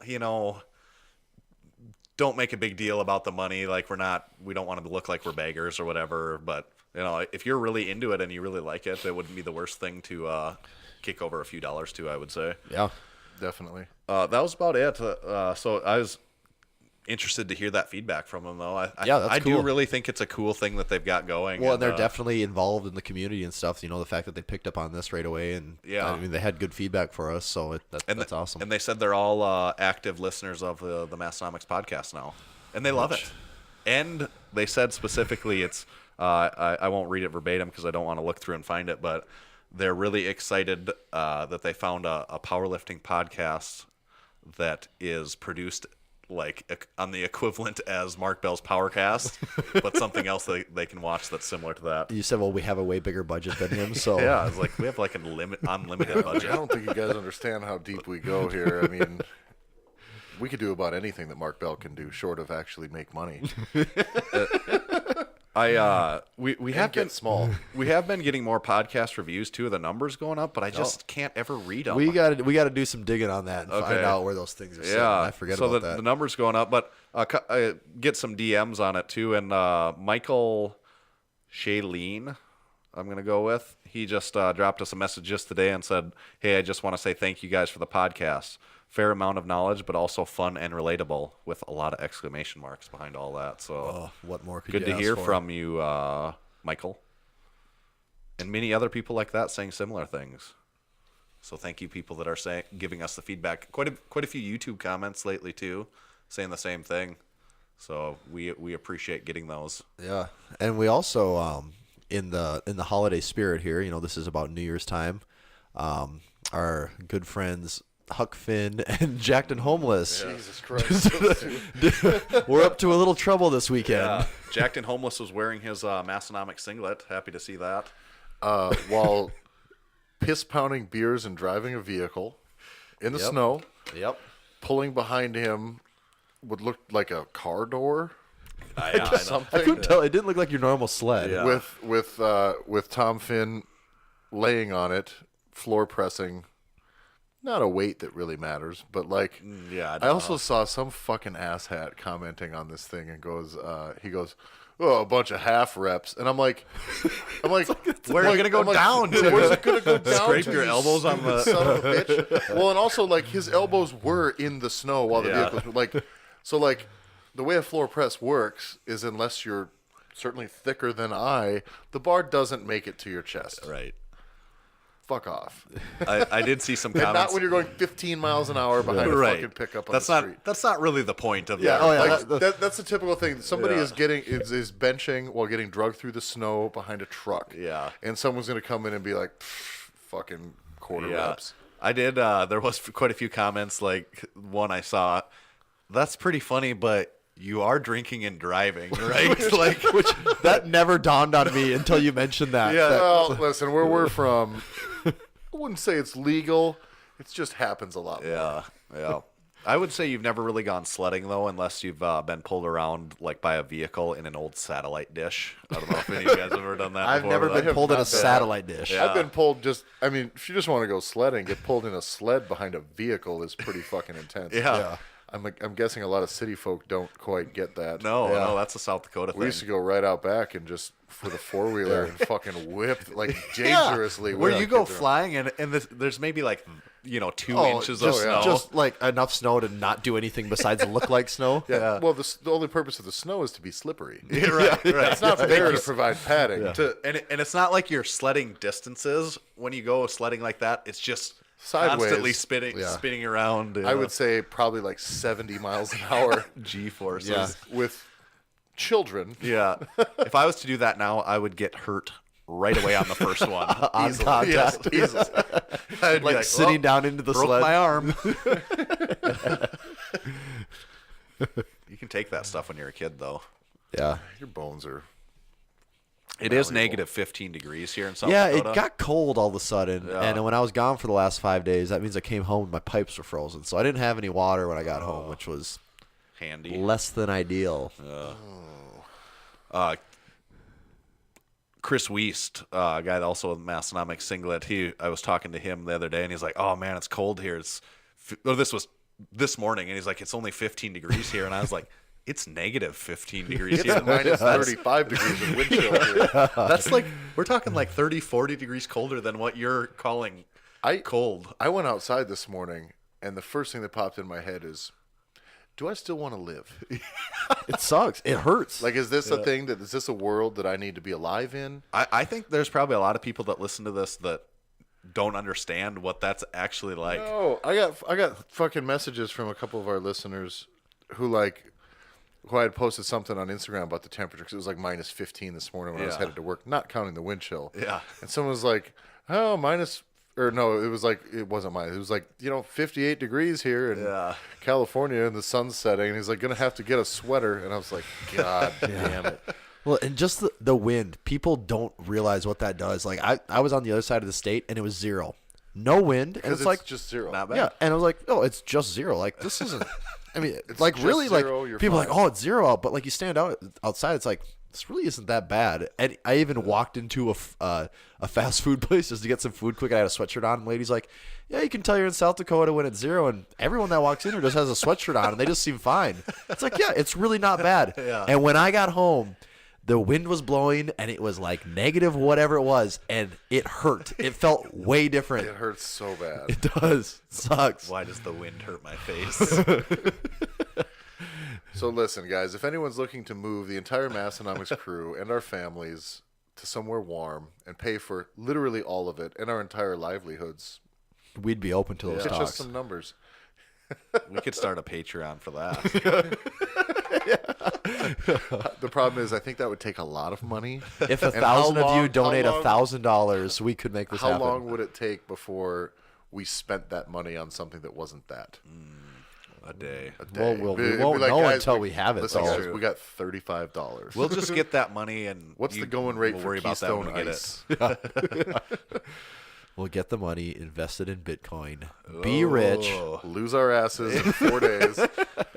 [SPEAKER 7] make a big deal about the money. Like we don't want to look like we're beggars or whatever. But, if you're really into it and you really like it, it wouldn't be the worst thing to kick over a few dollars to, I would say.
[SPEAKER 5] Yeah, definitely.
[SPEAKER 7] That was about it. So I was interested to hear that feedback from them, though. I
[SPEAKER 6] cool.
[SPEAKER 7] do really think it's a cool thing that they've got going.
[SPEAKER 6] Well, and they're definitely involved in the community and stuff. The fact that they picked up on this right away, and I mean, they had good feedback for us, so that's awesome.
[SPEAKER 7] And they said they're all active listeners of the Massenomics podcast now, and they love it. And they said specifically, it's I won't read it verbatim because I don't want to look through and find it, but they're really excited that they found a powerlifting podcast that is produced like on the equivalent as Mark Bell's Powercast, but something else they can watch that's similar to that.
[SPEAKER 6] You said, well, we have a way bigger budget than him, so
[SPEAKER 7] yeah, it's like we have like unlimited budget.
[SPEAKER 5] I don't think you guys understand how deep we go here. I mean, we could do about anything that Mark Bell can do, short of actually make money.
[SPEAKER 7] We have been
[SPEAKER 5] small.
[SPEAKER 7] We have been getting more podcast reviews too. The numbers going up, but I just can't ever read them.
[SPEAKER 6] We got to do some digging on that and find out where those things are sitting. I forget about that.
[SPEAKER 7] The numbers going up, but get some DMs on it too. And Michael Shailene, I'm gonna go with. He just dropped us a message just today and said, "Hey, I just want to say thank you guys for the podcast. Fair amount of knowledge, but also fun and relatable," with a lot of exclamation marks behind all that. So,
[SPEAKER 6] what more could
[SPEAKER 7] good
[SPEAKER 6] you
[SPEAKER 7] to
[SPEAKER 6] ask
[SPEAKER 7] hear
[SPEAKER 6] for?
[SPEAKER 7] from you, Michael, and many other people like that saying similar things. So, thank you, people that are giving us the feedback. Quite a few YouTube comments lately too, saying the same thing. So, we appreciate getting those.
[SPEAKER 6] Yeah, and we also in the holiday spirit here. This is about New Year's time. Our good friends Huck Finn and Jacked and Homeless.
[SPEAKER 5] Jesus Christ.
[SPEAKER 6] We're up to a little trouble this weekend.
[SPEAKER 7] Yeah. Jacked and Homeless was wearing his Massenomics singlet. Happy to see that.
[SPEAKER 5] While piss-pounding beers and driving a vehicle in the snow.
[SPEAKER 6] Yep.
[SPEAKER 5] Pulling behind him would look like a car door.
[SPEAKER 6] I couldn't tell. It didn't look like your normal sled.
[SPEAKER 7] Yeah.
[SPEAKER 5] With Tom Finn laying on it, floor pressing. Not a weight that really matters, but like, I also saw some fucking asshat commenting on this thing and he goes, "Oh, a bunch of half reps," and I'm like,
[SPEAKER 7] where's it gonna go down?
[SPEAKER 5] Where's it gonna go down?
[SPEAKER 7] Scrape
[SPEAKER 5] to,
[SPEAKER 7] your elbows on the
[SPEAKER 5] son of a bitch. Well, and also like his elbows were in the snow while the vehicle was like, so like the way a floor press works is unless you're certainly thicker than I, the bar doesn't make it to your chest.
[SPEAKER 7] Right.
[SPEAKER 5] fuck off.
[SPEAKER 7] I did see some
[SPEAKER 5] And
[SPEAKER 7] comments.
[SPEAKER 5] not when you're going 15 miles an hour behind a
[SPEAKER 7] Right.
[SPEAKER 5] fucking pickup on
[SPEAKER 7] That's
[SPEAKER 5] the
[SPEAKER 7] not
[SPEAKER 5] street.
[SPEAKER 7] that's not really the point of
[SPEAKER 5] Yeah,
[SPEAKER 7] that.
[SPEAKER 5] like, that's a typical thing. Somebody
[SPEAKER 7] Yeah.
[SPEAKER 5] is benching while getting drugged through the snow behind a truck.
[SPEAKER 7] Yeah.
[SPEAKER 5] And someone's going to come in and be like, fucking quarter reps.
[SPEAKER 7] I did. There was quite a few comments. Like one I saw, that's pretty funny, but you are drinking and driving, right? like,
[SPEAKER 6] Which that never dawned on me until you mentioned that.
[SPEAKER 7] Yeah.
[SPEAKER 6] That-
[SPEAKER 5] Well, listen, where we're from, I wouldn't say it's legal. It just happens a lot more.
[SPEAKER 7] yeah. I would say you've never really gone sledding though, unless you've been pulled around like by a vehicle in an old satellite dish. I don't know if any of you guys have ever done that.
[SPEAKER 6] I've
[SPEAKER 7] before,
[SPEAKER 6] never
[SPEAKER 7] but
[SPEAKER 6] been
[SPEAKER 5] have
[SPEAKER 6] pulled in
[SPEAKER 5] not
[SPEAKER 6] a
[SPEAKER 5] done that.
[SPEAKER 6] satellite dish.
[SPEAKER 7] Yeah.
[SPEAKER 5] I've been pulled if you just want to go sledding, get pulled in a sled behind a vehicle is pretty fucking intense.
[SPEAKER 7] Yeah.
[SPEAKER 5] I'm guessing a lot of city folk don't quite get that.
[SPEAKER 7] No, that's a South Dakota thing.
[SPEAKER 5] We used to go right out back and just with a four-wheeler and fucking whip like dangerously.
[SPEAKER 7] Where
[SPEAKER 5] with
[SPEAKER 7] you
[SPEAKER 5] our
[SPEAKER 7] go
[SPEAKER 5] kids around.
[SPEAKER 7] flying and there's maybe like 2
[SPEAKER 6] Oh,
[SPEAKER 7] inches of
[SPEAKER 6] just,
[SPEAKER 7] snow.
[SPEAKER 6] just like enough snow to not do anything besides look like snow.
[SPEAKER 5] Yeah. Well, the only purpose of the snow is to be slippery.
[SPEAKER 7] right.
[SPEAKER 5] It's not there to provide padding.
[SPEAKER 7] And it's not like you're sledding distances. When you go sledding like that, it's just
[SPEAKER 5] Sideways.
[SPEAKER 7] constantly spinning around.
[SPEAKER 5] I would say probably like 70 miles an hour
[SPEAKER 7] G-forces.
[SPEAKER 6] Yeah.
[SPEAKER 5] with children.
[SPEAKER 7] Yeah. If I was to do that now, I would get hurt right away on the first one.
[SPEAKER 6] On
[SPEAKER 7] Easily.
[SPEAKER 6] contact.
[SPEAKER 7] Yes, easily. I'd be
[SPEAKER 6] Like sitting down into the
[SPEAKER 7] broke
[SPEAKER 6] sled.
[SPEAKER 7] my arm. You can take that stuff when you're a kid, though.
[SPEAKER 6] Yeah.
[SPEAKER 5] Your bones are.
[SPEAKER 7] It is negative 15 degrees here in South
[SPEAKER 6] Yeah,
[SPEAKER 7] Dakota.
[SPEAKER 6] it got cold all of a sudden, and when I was gone for the last 5 days, that means I came home and my pipes were frozen, so I didn't have any water when I got home, which was
[SPEAKER 7] handy.
[SPEAKER 6] less than ideal.
[SPEAKER 7] Chris Weist, a guy that also with Massenomics singlet, I was talking to him the other day, and he's like, "Oh man, it's cold here." This was this morning, and he's like, "It's only 15 degrees here," and I was like, "It's negative 15 degrees
[SPEAKER 5] It's
[SPEAKER 7] here."
[SPEAKER 5] minus 35 degrees in wind chill here.
[SPEAKER 7] That's like we're talking like 30, 40 degrees colder than what you're calling cold.
[SPEAKER 5] I went outside this morning, and the first thing that popped in my head is, do I still want to live?
[SPEAKER 6] It sucks. It hurts.
[SPEAKER 5] Like, is this a thing is this a world that I need to be alive in?
[SPEAKER 7] I think there's probably a lot of people that listen to this that don't understand what that's actually like.
[SPEAKER 5] No, I got fucking messages from a couple of our listeners who I had posted something on Instagram about the temperature because it was like minus 15 this morning when I was
[SPEAKER 7] Yeah.
[SPEAKER 5] headed to work, not counting the wind chill.
[SPEAKER 7] Yeah.
[SPEAKER 5] And someone was like, "Oh, it was like it wasn't minus. It was like 58 degrees here in California and the sun's setting." And he's like, "Gonna have to get a sweater." And I was like, "God damn it!"
[SPEAKER 6] Well, and just the wind, people don't realize what that does. Like I was on the other side of the state and it was 0, no wind, and
[SPEAKER 5] Because
[SPEAKER 6] it's like
[SPEAKER 5] just zero.
[SPEAKER 7] Not bad.
[SPEAKER 6] yeah, and I was like, oh, it's just 0. Like this isn't. I mean, it's like
[SPEAKER 5] just
[SPEAKER 6] really,
[SPEAKER 5] zero,
[SPEAKER 6] like
[SPEAKER 5] you're
[SPEAKER 6] people are
[SPEAKER 5] fine.
[SPEAKER 6] like, oh, it's 0 out, but like you stand outside, it's like this really isn't that bad. And I even walked into a fast food place just to get some food quick. I had a sweatshirt on, and lady's like, yeah, you can tell you're in South Dakota when it's 0, and everyone that walks in here just has a sweatshirt on, and they just seem fine. It's like, yeah, it's really not bad.
[SPEAKER 7] Yeah.
[SPEAKER 6] And when I got home, the wind was blowing, and it was like negative whatever it was, and it hurt. It felt way different.
[SPEAKER 5] It hurts so bad.
[SPEAKER 6] It does. It sucks.
[SPEAKER 7] Why does the wind hurt my face?
[SPEAKER 5] So listen, guys, if anyone's looking to move the entire Massenomics crew and our families to somewhere warm and pay for literally all of it and our entire livelihoods,
[SPEAKER 6] We'd be open to those
[SPEAKER 5] pitch us
[SPEAKER 6] talks.
[SPEAKER 5] some numbers.
[SPEAKER 7] We could start a Patreon for that.
[SPEAKER 5] The problem is, I think that would take a lot of money.
[SPEAKER 6] If
[SPEAKER 5] And
[SPEAKER 6] 1,000
[SPEAKER 5] how
[SPEAKER 6] of you
[SPEAKER 5] long-
[SPEAKER 6] donate
[SPEAKER 5] how long-
[SPEAKER 6] $1,000, we could make this
[SPEAKER 5] How
[SPEAKER 6] happen.
[SPEAKER 5] long would it take before we spent that money on something that wasn't that?
[SPEAKER 7] A day.
[SPEAKER 5] A
[SPEAKER 6] Well,
[SPEAKER 5] day.
[SPEAKER 6] we
[SPEAKER 5] It'd be
[SPEAKER 6] won't know
[SPEAKER 5] guys,
[SPEAKER 6] until we have it,
[SPEAKER 5] Listen,
[SPEAKER 6] though.
[SPEAKER 5] guys, we got $35.
[SPEAKER 7] We'll just get that money and
[SPEAKER 5] What's the going rate
[SPEAKER 7] we'll
[SPEAKER 5] for
[SPEAKER 7] worry about that when
[SPEAKER 5] Keystone
[SPEAKER 7] we get
[SPEAKER 5] Ice?
[SPEAKER 6] We'll get the money invested in Bitcoin. Be rich.
[SPEAKER 7] Oh.
[SPEAKER 5] Lose our asses in 4 days.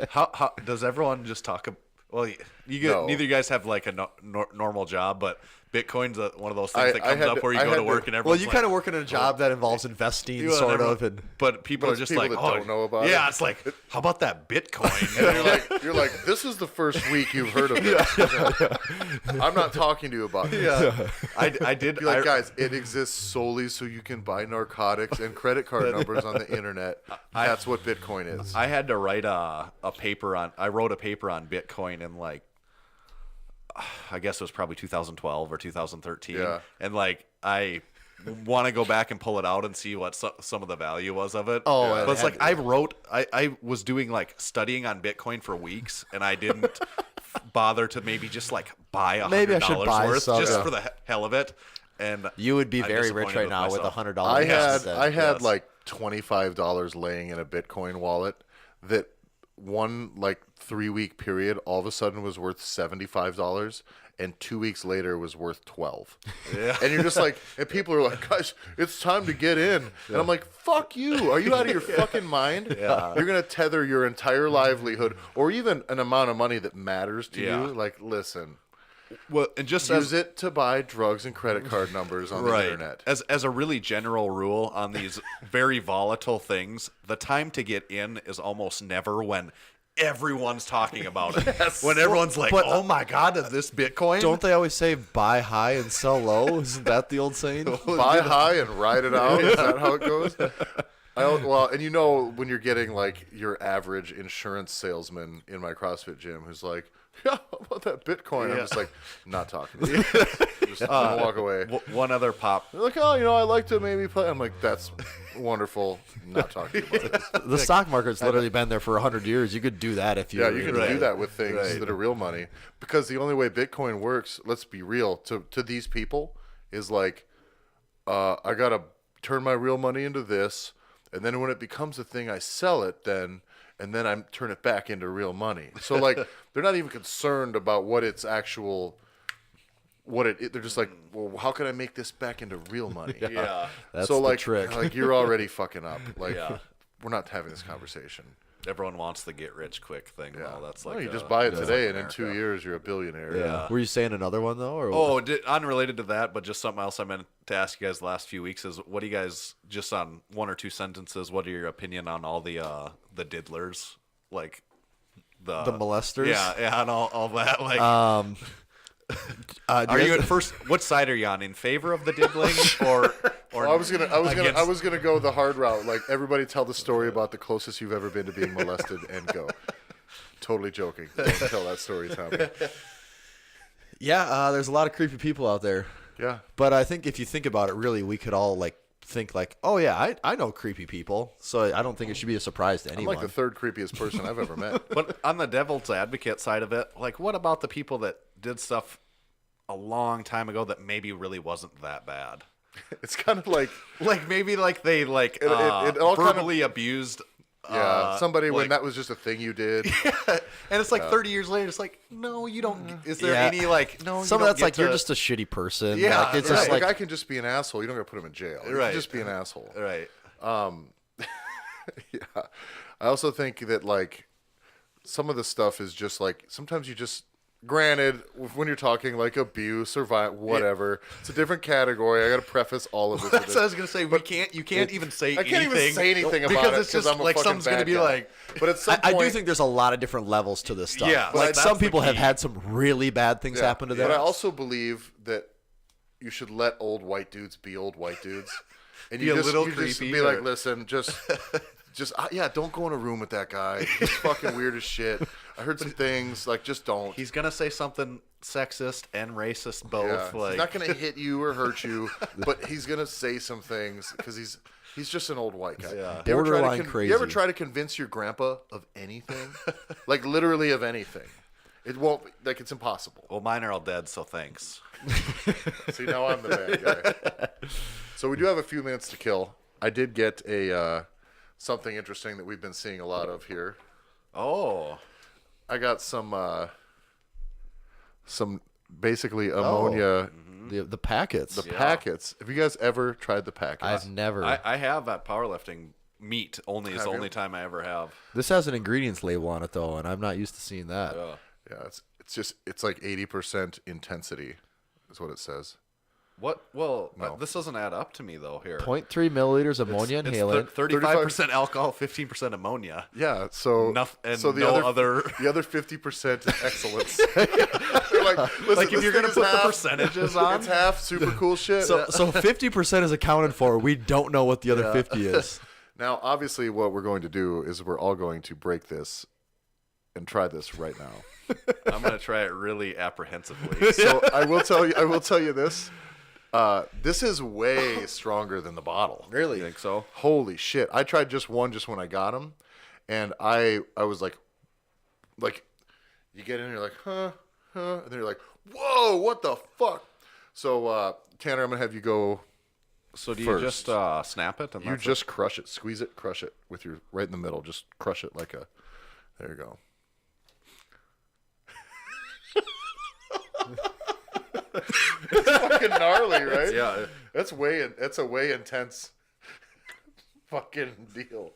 [SPEAKER 7] How does everyone just talk? Well,
[SPEAKER 5] No.
[SPEAKER 7] neither of you guys have like a normal job, but Bitcoin's one of those things that
[SPEAKER 5] I
[SPEAKER 7] comes
[SPEAKER 5] had
[SPEAKER 7] up
[SPEAKER 5] to-
[SPEAKER 7] where you
[SPEAKER 5] I
[SPEAKER 7] go
[SPEAKER 5] had
[SPEAKER 7] to
[SPEAKER 5] to-
[SPEAKER 7] work and
[SPEAKER 6] Well,
[SPEAKER 7] everyone's
[SPEAKER 6] you
[SPEAKER 7] like,
[SPEAKER 6] kind of work in a job that involves investing,
[SPEAKER 7] you know,
[SPEAKER 6] sort
[SPEAKER 7] everyone-
[SPEAKER 6] of. And
[SPEAKER 7] but people
[SPEAKER 5] Those
[SPEAKER 7] are just
[SPEAKER 5] people
[SPEAKER 7] like,
[SPEAKER 5] that don't know about
[SPEAKER 7] yeah,
[SPEAKER 5] it.
[SPEAKER 7] it's like, how about that Bitcoin?
[SPEAKER 5] And you're like, this is the first week you've heard of it. I'm not talking to you about it.
[SPEAKER 7] yeah, I did.
[SPEAKER 5] You're like, guys, it exists solely so you can buy narcotics and credit card numbers on the internet. That's what Bitcoin is.
[SPEAKER 7] I had to write a paper on. I wrote a paper on Bitcoin in like, I guess it was probably 2012 or 2013.
[SPEAKER 5] Yeah.
[SPEAKER 7] And like I want to go back and pull it out and see what some of the value was of it.
[SPEAKER 6] Oh,
[SPEAKER 7] but it's like
[SPEAKER 6] and-
[SPEAKER 7] I was doing like studying on Bitcoin for weeks, and I didn't bother to maybe just like buy
[SPEAKER 6] Maybe I should
[SPEAKER 7] $100
[SPEAKER 6] buy
[SPEAKER 7] worth
[SPEAKER 6] some,
[SPEAKER 7] just
[SPEAKER 6] yeah.
[SPEAKER 7] for the hell of it. And
[SPEAKER 6] You would be
[SPEAKER 7] I'm
[SPEAKER 6] very rich
[SPEAKER 7] disappointed
[SPEAKER 6] right now with
[SPEAKER 7] myself.
[SPEAKER 6] $100.
[SPEAKER 5] I had
[SPEAKER 7] Yes.
[SPEAKER 5] like $25 laying in a Bitcoin wallet that one like 3-week period all of a sudden was worth $75, and 2 weeks later was worth 12.
[SPEAKER 7] Yeah.
[SPEAKER 5] And you're just like, and people are like, guys, it's time to get in. And I'm like, fuck you. Are you out of your fucking mind?
[SPEAKER 7] Yeah.
[SPEAKER 5] You're going to tether your entire livelihood or even an amount of money that matters to
[SPEAKER 7] Yeah.
[SPEAKER 5] you. Like, listen,
[SPEAKER 7] Well, and just
[SPEAKER 5] use it to buy drugs and credit card numbers on the internet.
[SPEAKER 7] As a really general rule on these very volatile things, the time to get in is almost never when everyone's talking about it. When everyone's like,
[SPEAKER 6] but-
[SPEAKER 7] "Oh my god, is this Bitcoin?"
[SPEAKER 6] Don't they always say buy high and sell low? Isn't that the old saying?
[SPEAKER 5] Buy high and ride it out. Is that how it goes? Well, and you know when you're getting like your average insurance salesman in my CrossFit gym who's like, yeah, how about that Bitcoin? I'm just like, not talking to you. Just walk away.
[SPEAKER 7] One other pop.
[SPEAKER 5] They're like, oh, I like to maybe play. I'm like, that's wonderful. Not talking about it.
[SPEAKER 6] The stock market's literally been there for 100 years. You could do that if you.
[SPEAKER 5] Yeah, you can do that with things
[SPEAKER 7] Right.
[SPEAKER 5] that are real money. Because the only way Bitcoin works, let's be real, to these people is like, I got to turn my real money into this. And then when it becomes a thing, I sell it and then I turn it back into real money. So like, they're not even concerned about what its actual, they're just like, well, how can I make this back into real money?
[SPEAKER 7] Yeah.
[SPEAKER 6] That's
[SPEAKER 5] so
[SPEAKER 6] the
[SPEAKER 5] like,
[SPEAKER 6] trick.
[SPEAKER 5] like you're already fucking up. Like,
[SPEAKER 7] Yeah.
[SPEAKER 5] we're not having this conversation.
[SPEAKER 7] Everyone wants the get rich quick thing.
[SPEAKER 5] Yeah,
[SPEAKER 7] though. That's
[SPEAKER 5] well,
[SPEAKER 7] like
[SPEAKER 5] you just buy it
[SPEAKER 7] that's
[SPEAKER 5] today,
[SPEAKER 7] like
[SPEAKER 5] and in 2
[SPEAKER 7] America.
[SPEAKER 5] years you're a billionaire.
[SPEAKER 7] Yeah.
[SPEAKER 6] Were you saying another one though? Or
[SPEAKER 7] Oh, unrelated to that, but just something else I meant to ask you guys the last few weeks is, what do you guys, just on one or two sentences, what are your opinion on all the diddlers, like the
[SPEAKER 6] molesters?
[SPEAKER 7] Yeah, and all that. Like,
[SPEAKER 6] do
[SPEAKER 7] are
[SPEAKER 6] you
[SPEAKER 7] you
[SPEAKER 6] guys-
[SPEAKER 7] at first? What side are you on? In favor of the diddling, or
[SPEAKER 5] Well, I was
[SPEAKER 7] against-
[SPEAKER 5] gonna go the hard route. Like everybody, tell the story about the closest you've ever been to being molested, and go. Totally joking. Don't tell that story, Tommy.
[SPEAKER 6] Yeah, there's a lot of creepy people out there.
[SPEAKER 5] Yeah.
[SPEAKER 6] But I think if you think about it, really, we could all like think like, oh yeah, I know creepy people, so I don't think it should be a surprise to
[SPEAKER 5] I'm
[SPEAKER 6] anyone.
[SPEAKER 5] like the third creepiest person I've ever met.
[SPEAKER 7] But on the devil's advocate side of it, like, what about the people that did stuff a long time ago that maybe really wasn't that bad?
[SPEAKER 5] It's kind of like,
[SPEAKER 7] Maybe like they like
[SPEAKER 5] it all kind of-
[SPEAKER 7] verbally abused.
[SPEAKER 5] yeah, somebody when
[SPEAKER 7] like-
[SPEAKER 5] that was just a thing you did.
[SPEAKER 7] And it's like 30 years later, it's like, no, you don't. Is there
[SPEAKER 6] Yeah.
[SPEAKER 7] any like no?
[SPEAKER 6] Some
[SPEAKER 7] you
[SPEAKER 6] of
[SPEAKER 7] don't
[SPEAKER 6] that's
[SPEAKER 7] get
[SPEAKER 6] like you're
[SPEAKER 7] to-
[SPEAKER 6] just a shitty person.
[SPEAKER 7] Yeah,
[SPEAKER 6] like, it's
[SPEAKER 5] Right.
[SPEAKER 6] just
[SPEAKER 5] Like,
[SPEAKER 6] like
[SPEAKER 5] I can just be an asshole. You don't got to put him in jail. You
[SPEAKER 7] Right.
[SPEAKER 5] can just be an asshole.
[SPEAKER 7] right.
[SPEAKER 5] Yeah. I also think that like some of the stuff is just like sometimes you just. Granted, when you're talking like abuse or violence, whatever, it's a different category. I got to preface all of this. with
[SPEAKER 7] That's what I was gonna say. You can't even say.
[SPEAKER 5] I can't even
[SPEAKER 7] anything
[SPEAKER 5] say anything about
[SPEAKER 7] because
[SPEAKER 5] it
[SPEAKER 7] it's just
[SPEAKER 5] I'm a
[SPEAKER 7] like
[SPEAKER 5] fucking
[SPEAKER 7] someone's gonna
[SPEAKER 5] bad
[SPEAKER 7] be
[SPEAKER 5] guy.
[SPEAKER 7] like,
[SPEAKER 5] But at some
[SPEAKER 6] I
[SPEAKER 5] point,
[SPEAKER 6] do think there's a lot of different levels to this stuff.
[SPEAKER 7] Yeah,
[SPEAKER 6] like
[SPEAKER 7] that's
[SPEAKER 6] some
[SPEAKER 7] the
[SPEAKER 6] people have
[SPEAKER 7] key.
[SPEAKER 6] had some really bad things
[SPEAKER 5] yeah.
[SPEAKER 6] happen to them.
[SPEAKER 5] But I also believe that you should let old white dudes be old white dudes, and
[SPEAKER 7] Be a little
[SPEAKER 5] you just
[SPEAKER 7] creepy,
[SPEAKER 5] be like,
[SPEAKER 7] or-
[SPEAKER 5] listen, just yeah, don't go in a room with that guy. He's fucking weird as shit. I heard some things like just don't.
[SPEAKER 7] he's gonna say something sexist and racist
[SPEAKER 5] Yeah.
[SPEAKER 7] both. Like,
[SPEAKER 5] He's not gonna hit you or hurt you, but he's gonna say some things because he's just an old white guy.
[SPEAKER 7] Yeah.
[SPEAKER 5] You ever try to
[SPEAKER 6] Borderline
[SPEAKER 5] You
[SPEAKER 6] crazy.
[SPEAKER 5] ever try to convince your grandpa of anything, like literally of anything? It won't. Like it's impossible.
[SPEAKER 7] well, mine are all dead, so thanks.
[SPEAKER 5] See, now I'm the bad guy. So we do have a few minutes to kill. I did get a something interesting that we've been seeing a lot of here.
[SPEAKER 7] Oh,
[SPEAKER 5] I got some basically ammonia.
[SPEAKER 6] the packets.
[SPEAKER 5] The packets. Have you guys ever tried the packets?
[SPEAKER 6] I've never.
[SPEAKER 7] I have at powerlifting. Meat only is
[SPEAKER 5] Have
[SPEAKER 7] the
[SPEAKER 5] you?
[SPEAKER 7] only time I ever have.
[SPEAKER 6] This has an ingredients label on it though, and I'm not used to seeing that.
[SPEAKER 5] Yeah, it's like 80% intensity, is what it says.
[SPEAKER 7] What? Well,
[SPEAKER 5] No.
[SPEAKER 7] this doesn't add up to me though. Here,
[SPEAKER 6] 0.3 milliliters ammonia
[SPEAKER 7] it's
[SPEAKER 6] inhalant.
[SPEAKER 7] 35% alcohol, 15% ammonia.
[SPEAKER 5] Yeah, so
[SPEAKER 7] And
[SPEAKER 5] so the
[SPEAKER 7] no
[SPEAKER 5] other
[SPEAKER 7] other.
[SPEAKER 5] the other 50% is excellence. They're like, listen,
[SPEAKER 7] Like if
[SPEAKER 5] this
[SPEAKER 7] you're gonna
[SPEAKER 5] thing is
[SPEAKER 7] put the
[SPEAKER 5] half-
[SPEAKER 7] percentages on,
[SPEAKER 5] it's half super cool shit.
[SPEAKER 6] So 50% is accounted for. We don't know what the other 50 is.
[SPEAKER 5] Now, obviously, what we're going to do is we're all going to break this and try this right now.
[SPEAKER 7] I'm gonna try it really apprehensively.
[SPEAKER 5] So I will tell you this. This is way stronger than the bottle.
[SPEAKER 6] Really?
[SPEAKER 2] You think so?
[SPEAKER 5] Holy shit! I tried just one when I got them, and I was like you get in, you're like, huh, and then you're like, whoa, what the fuck? So Tanner, I'm gonna have you go.
[SPEAKER 7] So do
[SPEAKER 5] first.
[SPEAKER 7] you just snap it? And
[SPEAKER 5] You
[SPEAKER 7] that's
[SPEAKER 5] just crush it, squeeze it, crush it with your right in the middle. Just crush it like a. There you go. It's fucking gnarly, right?
[SPEAKER 7] Yeah.
[SPEAKER 5] That's a way intense fucking deal.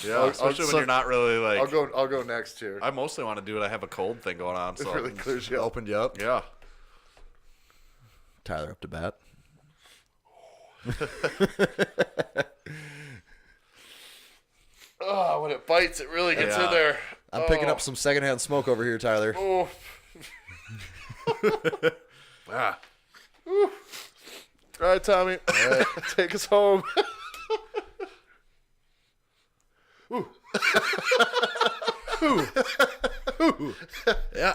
[SPEAKER 7] Yeah, especially when you're not really like.
[SPEAKER 5] I'll go next here.
[SPEAKER 7] I mostly want to do it. I have a cold thing going on, so
[SPEAKER 5] It really clears you up.
[SPEAKER 6] Opened you up.
[SPEAKER 7] yeah.
[SPEAKER 6] Tyler up to bat.
[SPEAKER 5] Oh, when it bites, it really gets in
[SPEAKER 7] Yeah.
[SPEAKER 5] there.
[SPEAKER 6] I'm picking up some secondhand smoke over here, Tyler.
[SPEAKER 5] Oh.
[SPEAKER 7] Ah.
[SPEAKER 5] All right, Tommy. Take us home.
[SPEAKER 6] Yeah.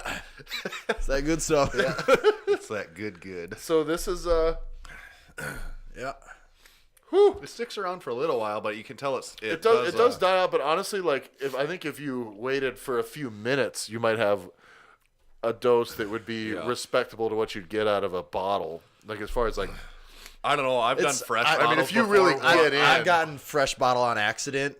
[SPEAKER 6] It's that good stuff. Yeah.
[SPEAKER 7] It's that good.
[SPEAKER 5] So this is
[SPEAKER 6] Yeah.
[SPEAKER 7] It sticks around for a little while, but you can tell
[SPEAKER 5] it does die out. But honestly, like if you waited for a few minutes, you might have a dose that would be respectable to what you'd get out of a bottle. Like as far as like.
[SPEAKER 7] I don't know. I've done fresh.
[SPEAKER 5] I mean, if you
[SPEAKER 7] bottles
[SPEAKER 5] really
[SPEAKER 7] before.
[SPEAKER 5] get in,
[SPEAKER 6] I've gotten fresh bottle on accident.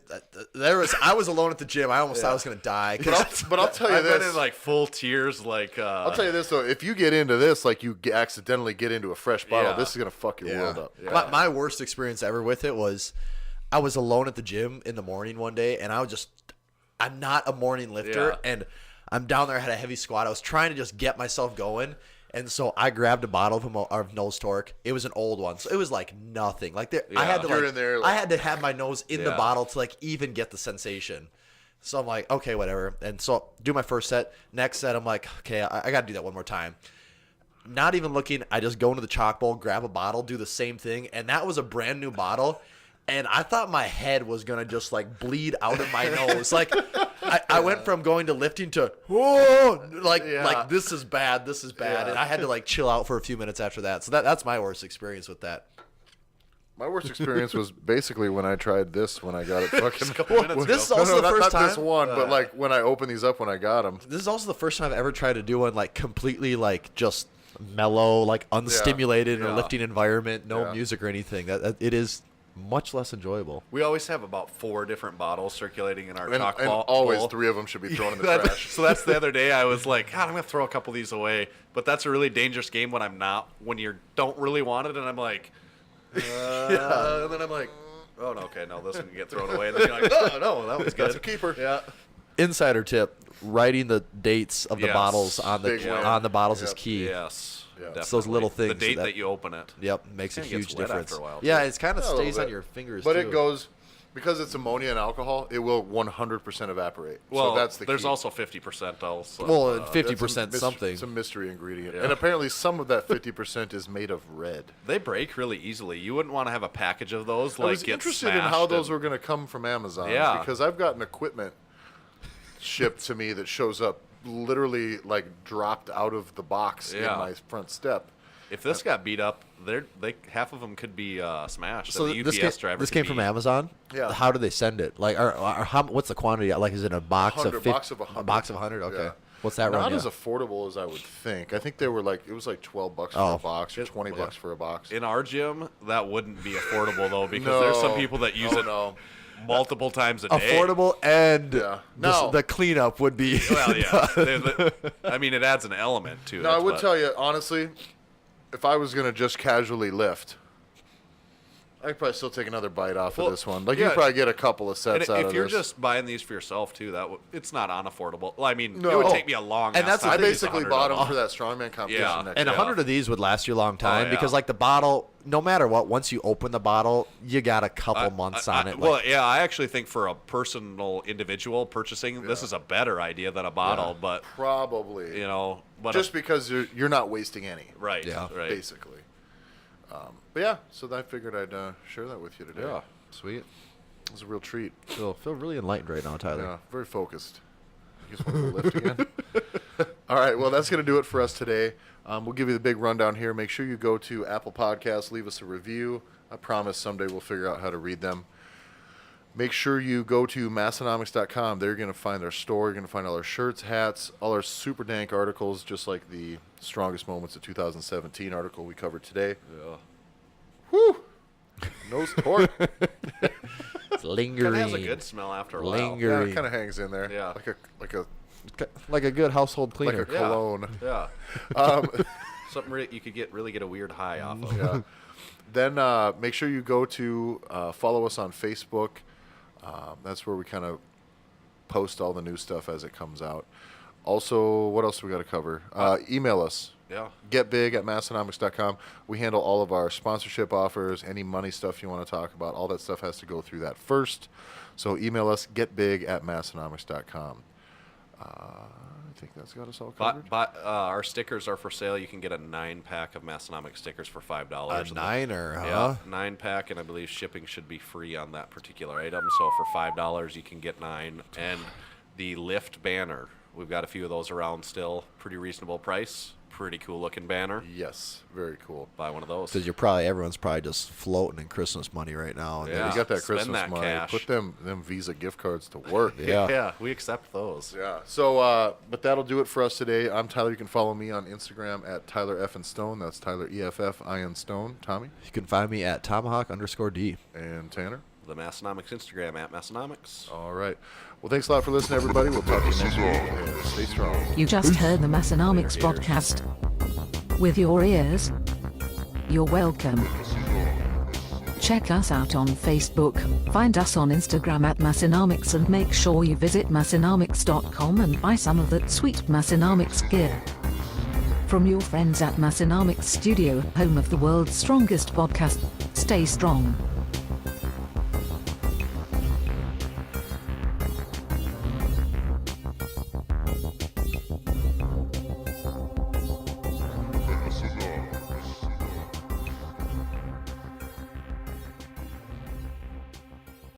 [SPEAKER 6] I was alone at the gym. I almost thought I was gonna die.
[SPEAKER 5] but I'll tell you
[SPEAKER 7] I've
[SPEAKER 5] this.
[SPEAKER 7] been in like full tears. Like
[SPEAKER 5] I'll tell you this though. If you get into this, like you accidentally get into a fresh bottle,
[SPEAKER 7] Yeah.
[SPEAKER 5] this is gonna fuck your world up.
[SPEAKER 7] Yeah.
[SPEAKER 6] My worst experience ever with it was I was alone at the gym in the morning one day, and I'm not a morning lifter,
[SPEAKER 7] Yeah.
[SPEAKER 6] and I'm down there. I had a heavy squat. I was trying to just get myself going. And so I grabbed a bottle of Nose Torque. It was an old one, so it was like nothing. Like I had to
[SPEAKER 5] You're in there,
[SPEAKER 6] I had to have my nose in the
[SPEAKER 7] Yeah.
[SPEAKER 6] bottle to like even get the sensation. So I'm like, okay, whatever. And so do my first set. Next set, I'm like, okay, I got to do that one more time. Not even looking, I just go into the chalk bowl, grab a bottle, do the same thing, and that was a brand new bottle. And I thought my head was gonna just like bleed out of my nose. Like I went from going to lifting to whoa, like this is bad, and I had to like chill out for a few minutes after that. So that's my worst experience with that.
[SPEAKER 5] My worst experience was basically when I tried this when I got it fucking.
[SPEAKER 6] This is also the first
[SPEAKER 5] not
[SPEAKER 6] time.
[SPEAKER 5] this one, but like when I opened these up when I got them.
[SPEAKER 6] This is also the first time I've ever tried to do one like completely like just mellow, like unstimulated in a lifting environment, no music or anything. That it is much less enjoyable.
[SPEAKER 7] we always have about 4 different bottles circulating in our
[SPEAKER 5] And
[SPEAKER 7] chalk bowl.
[SPEAKER 5] always 3 of them should be thrown in the trash.
[SPEAKER 7] So that's the other day. I was like, God, I'm gonna throw a couple of these away. But that's a really dangerous game when when you don't really want it, and I'm like, and then I'm like, oh no, okay, no, this one can get thrown away. And then you're like, oh no, that was good.
[SPEAKER 5] That's a keeper.
[SPEAKER 7] Yeah.
[SPEAKER 6] Insider tip: writing the dates of the
[SPEAKER 7] Yes.
[SPEAKER 6] bottles on the
[SPEAKER 5] Big win.
[SPEAKER 6] bottles is
[SPEAKER 5] Yep.
[SPEAKER 6] key.
[SPEAKER 7] Yes.
[SPEAKER 6] It's those little
[SPEAKER 7] definitely.
[SPEAKER 6] things
[SPEAKER 7] The date
[SPEAKER 6] that-
[SPEAKER 7] that you open it.
[SPEAKER 6] Yep, makes a
[SPEAKER 7] Kinda gets
[SPEAKER 6] huge
[SPEAKER 7] wet
[SPEAKER 6] difference.
[SPEAKER 7] after a while,
[SPEAKER 6] Yeah,
[SPEAKER 7] too.
[SPEAKER 6] it kind of
[SPEAKER 5] A little
[SPEAKER 6] stays on
[SPEAKER 5] bit.
[SPEAKER 6] your fingers.
[SPEAKER 5] But
[SPEAKER 6] too.
[SPEAKER 5] it goes because it's ammonia and alcohol. It will 100% evaporate.
[SPEAKER 7] Well,
[SPEAKER 5] so that's the
[SPEAKER 7] there's
[SPEAKER 5] key.
[SPEAKER 7] also 50% also.
[SPEAKER 6] Well,
[SPEAKER 5] That's
[SPEAKER 6] 50%
[SPEAKER 5] a
[SPEAKER 6] something.
[SPEAKER 5] It's a mystery ingredient,
[SPEAKER 7] Yeah.
[SPEAKER 5] and apparently some of that 50% is made of red.
[SPEAKER 7] They break really easily. You wouldn't want to have a package of those.
[SPEAKER 5] I
[SPEAKER 7] Like
[SPEAKER 5] was
[SPEAKER 7] get
[SPEAKER 5] interested in
[SPEAKER 7] smashed
[SPEAKER 5] how those
[SPEAKER 7] and-
[SPEAKER 5] were going to come from Amazon.
[SPEAKER 7] Yeah.
[SPEAKER 5] Because I've gotten equipment shipped to me that shows up literally like dropped out of the box in
[SPEAKER 7] Yeah.
[SPEAKER 5] my front step.
[SPEAKER 7] If this got beat up, half of them could be smashed.
[SPEAKER 6] So
[SPEAKER 7] and the
[SPEAKER 6] this
[SPEAKER 7] UPS
[SPEAKER 6] came,
[SPEAKER 7] driver.
[SPEAKER 6] this
[SPEAKER 7] could
[SPEAKER 6] came
[SPEAKER 7] be-
[SPEAKER 6] from Amazon.
[SPEAKER 5] Yeah.
[SPEAKER 6] How do they send it? Like, or how? What's the quantity? Like, is it a box of
[SPEAKER 5] 100, box of 100.
[SPEAKER 6] A box of 100. Okay.
[SPEAKER 5] Yeah.
[SPEAKER 6] What's that
[SPEAKER 5] Not
[SPEAKER 6] run?
[SPEAKER 5] as
[SPEAKER 6] you?
[SPEAKER 5] affordable as I would think. I think they were like it was like $12 for
[SPEAKER 6] Oh.
[SPEAKER 5] a box or $20 for a box.
[SPEAKER 7] In our gym, that wouldn't be affordable though, because there's some people that use it
[SPEAKER 5] No.
[SPEAKER 7] multiple times a day.
[SPEAKER 6] Affordable and
[SPEAKER 5] Yeah.
[SPEAKER 6] the,
[SPEAKER 5] No.
[SPEAKER 6] the cleanup would be.
[SPEAKER 7] Well, yeah. I mean, it adds an element to it.
[SPEAKER 5] No, I would
[SPEAKER 7] but-
[SPEAKER 5] tell you honestly, if I was gonna just casually lift, I could probably still take another bite off
[SPEAKER 7] Well,
[SPEAKER 5] of this one. Like
[SPEAKER 7] yeah.
[SPEAKER 5] you could probably get a couple of
[SPEAKER 7] And
[SPEAKER 5] sets out
[SPEAKER 7] if
[SPEAKER 5] of
[SPEAKER 7] you're
[SPEAKER 5] this.
[SPEAKER 7] just buying these for yourself too, it's not unaffordable. Well, I mean,
[SPEAKER 5] No.
[SPEAKER 7] it would take me a long.
[SPEAKER 6] And that's the
[SPEAKER 5] I
[SPEAKER 6] thing is
[SPEAKER 5] basically bought them for that strongman competition.
[SPEAKER 7] Yeah.
[SPEAKER 5] next
[SPEAKER 6] And
[SPEAKER 5] year.
[SPEAKER 6] 100 of these would last you a long time
[SPEAKER 7] yeah.
[SPEAKER 6] because, like, the bottle, no matter what, once you open the bottle, you got a couple months on it.
[SPEAKER 7] Well,
[SPEAKER 6] Like,
[SPEAKER 7] yeah, I actually think for a personal individual purchasing, this is a better idea than a bottle. But
[SPEAKER 5] Probably.
[SPEAKER 7] but
[SPEAKER 5] just because you're not wasting any.
[SPEAKER 7] right,
[SPEAKER 6] Yeah.
[SPEAKER 7] right.
[SPEAKER 5] Basically. But yeah, so I figured I'd share that with you today.
[SPEAKER 7] Yeah.
[SPEAKER 6] sweet.
[SPEAKER 5] It was a real treat.
[SPEAKER 6] Feel really enlightened right now, Tyler.
[SPEAKER 5] Yeah, very focused. You just want to lift again? All right, well, that's going to do it for us today. We'll give you the big rundown here. Make sure you go to Apple Podcasts, leave us a review. I promise someday we'll figure out how to read them. Make sure you go to Massenomics.com. There you're going to find our store. You're going to find all our shirts, hats, all our super dank articles, just like the Strongest Moments of 2017 article we covered today.
[SPEAKER 7] Yeah.
[SPEAKER 5] Whew! Nose torque.
[SPEAKER 6] It's lingering.
[SPEAKER 7] It has a good smell after a while.
[SPEAKER 5] Yeah,
[SPEAKER 6] Lingering.
[SPEAKER 5] it kind of hangs in there.
[SPEAKER 7] Yeah.
[SPEAKER 5] Like a
[SPEAKER 6] good household
[SPEAKER 5] like a cologne.
[SPEAKER 7] Yeah. Something you could really get a weird high off of.
[SPEAKER 5] Yeah. Then make sure you go to follow us on Facebook. That's where we kind of post all the new stuff as it comes out. Also, what else we got to cover? Email us.
[SPEAKER 7] Yeah.
[SPEAKER 5] Getbig@Massenomics.com. We handle all of our sponsorship offers, any money stuff you want to talk about. All that stuff has to go through that first. So email us, getbig@Massenomics.com. I think that's got us all covered.
[SPEAKER 7] Our stickers are for sale. You can get a 9-pack of Massenomics stickers for $5.
[SPEAKER 6] A niner, huh?
[SPEAKER 7] Yeah, 9-pack, and I believe shipping should be free on that particular item. So for $5, you can get 9. And the Lift banner, we've got a few of those around still. Pretty reasonable price. Pretty cool looking banner.
[SPEAKER 5] Yes, very cool.
[SPEAKER 7] Buy one of those.
[SPEAKER 6] Because everyone's probably just floating in Christmas money right now.
[SPEAKER 7] Yeah.
[SPEAKER 5] You got that
[SPEAKER 7] Spend
[SPEAKER 5] Christmas
[SPEAKER 7] that
[SPEAKER 5] money.
[SPEAKER 7] cash.
[SPEAKER 5] Put them Visa gift cards to work.
[SPEAKER 6] Yeah.
[SPEAKER 7] We accept those.
[SPEAKER 5] Yeah. So, but that'll do it for us today. I'm Tyler. You can follow me on Instagram at Tyler F. and Stone. That's Tyler EFF Stone. Tommy
[SPEAKER 6] You can find me at Tomahawk_D.
[SPEAKER 5] and Tanner.
[SPEAKER 7] The Massenomics Instagram at Massenomics.
[SPEAKER 5] All right. Well, thanks a lot for listening, everybody. We'll talk to you next week. And stay strong.
[SPEAKER 8] You just heard the Massenomics podcast. With your ears, you're welcome. Check us out on Facebook, find us on Instagram at Massenomics, and make sure you visit Massenomics.com and buy some of that sweet Massenomics gear. From your friends at Massenomics Studio, home of the world's strongest podcast, stay strong.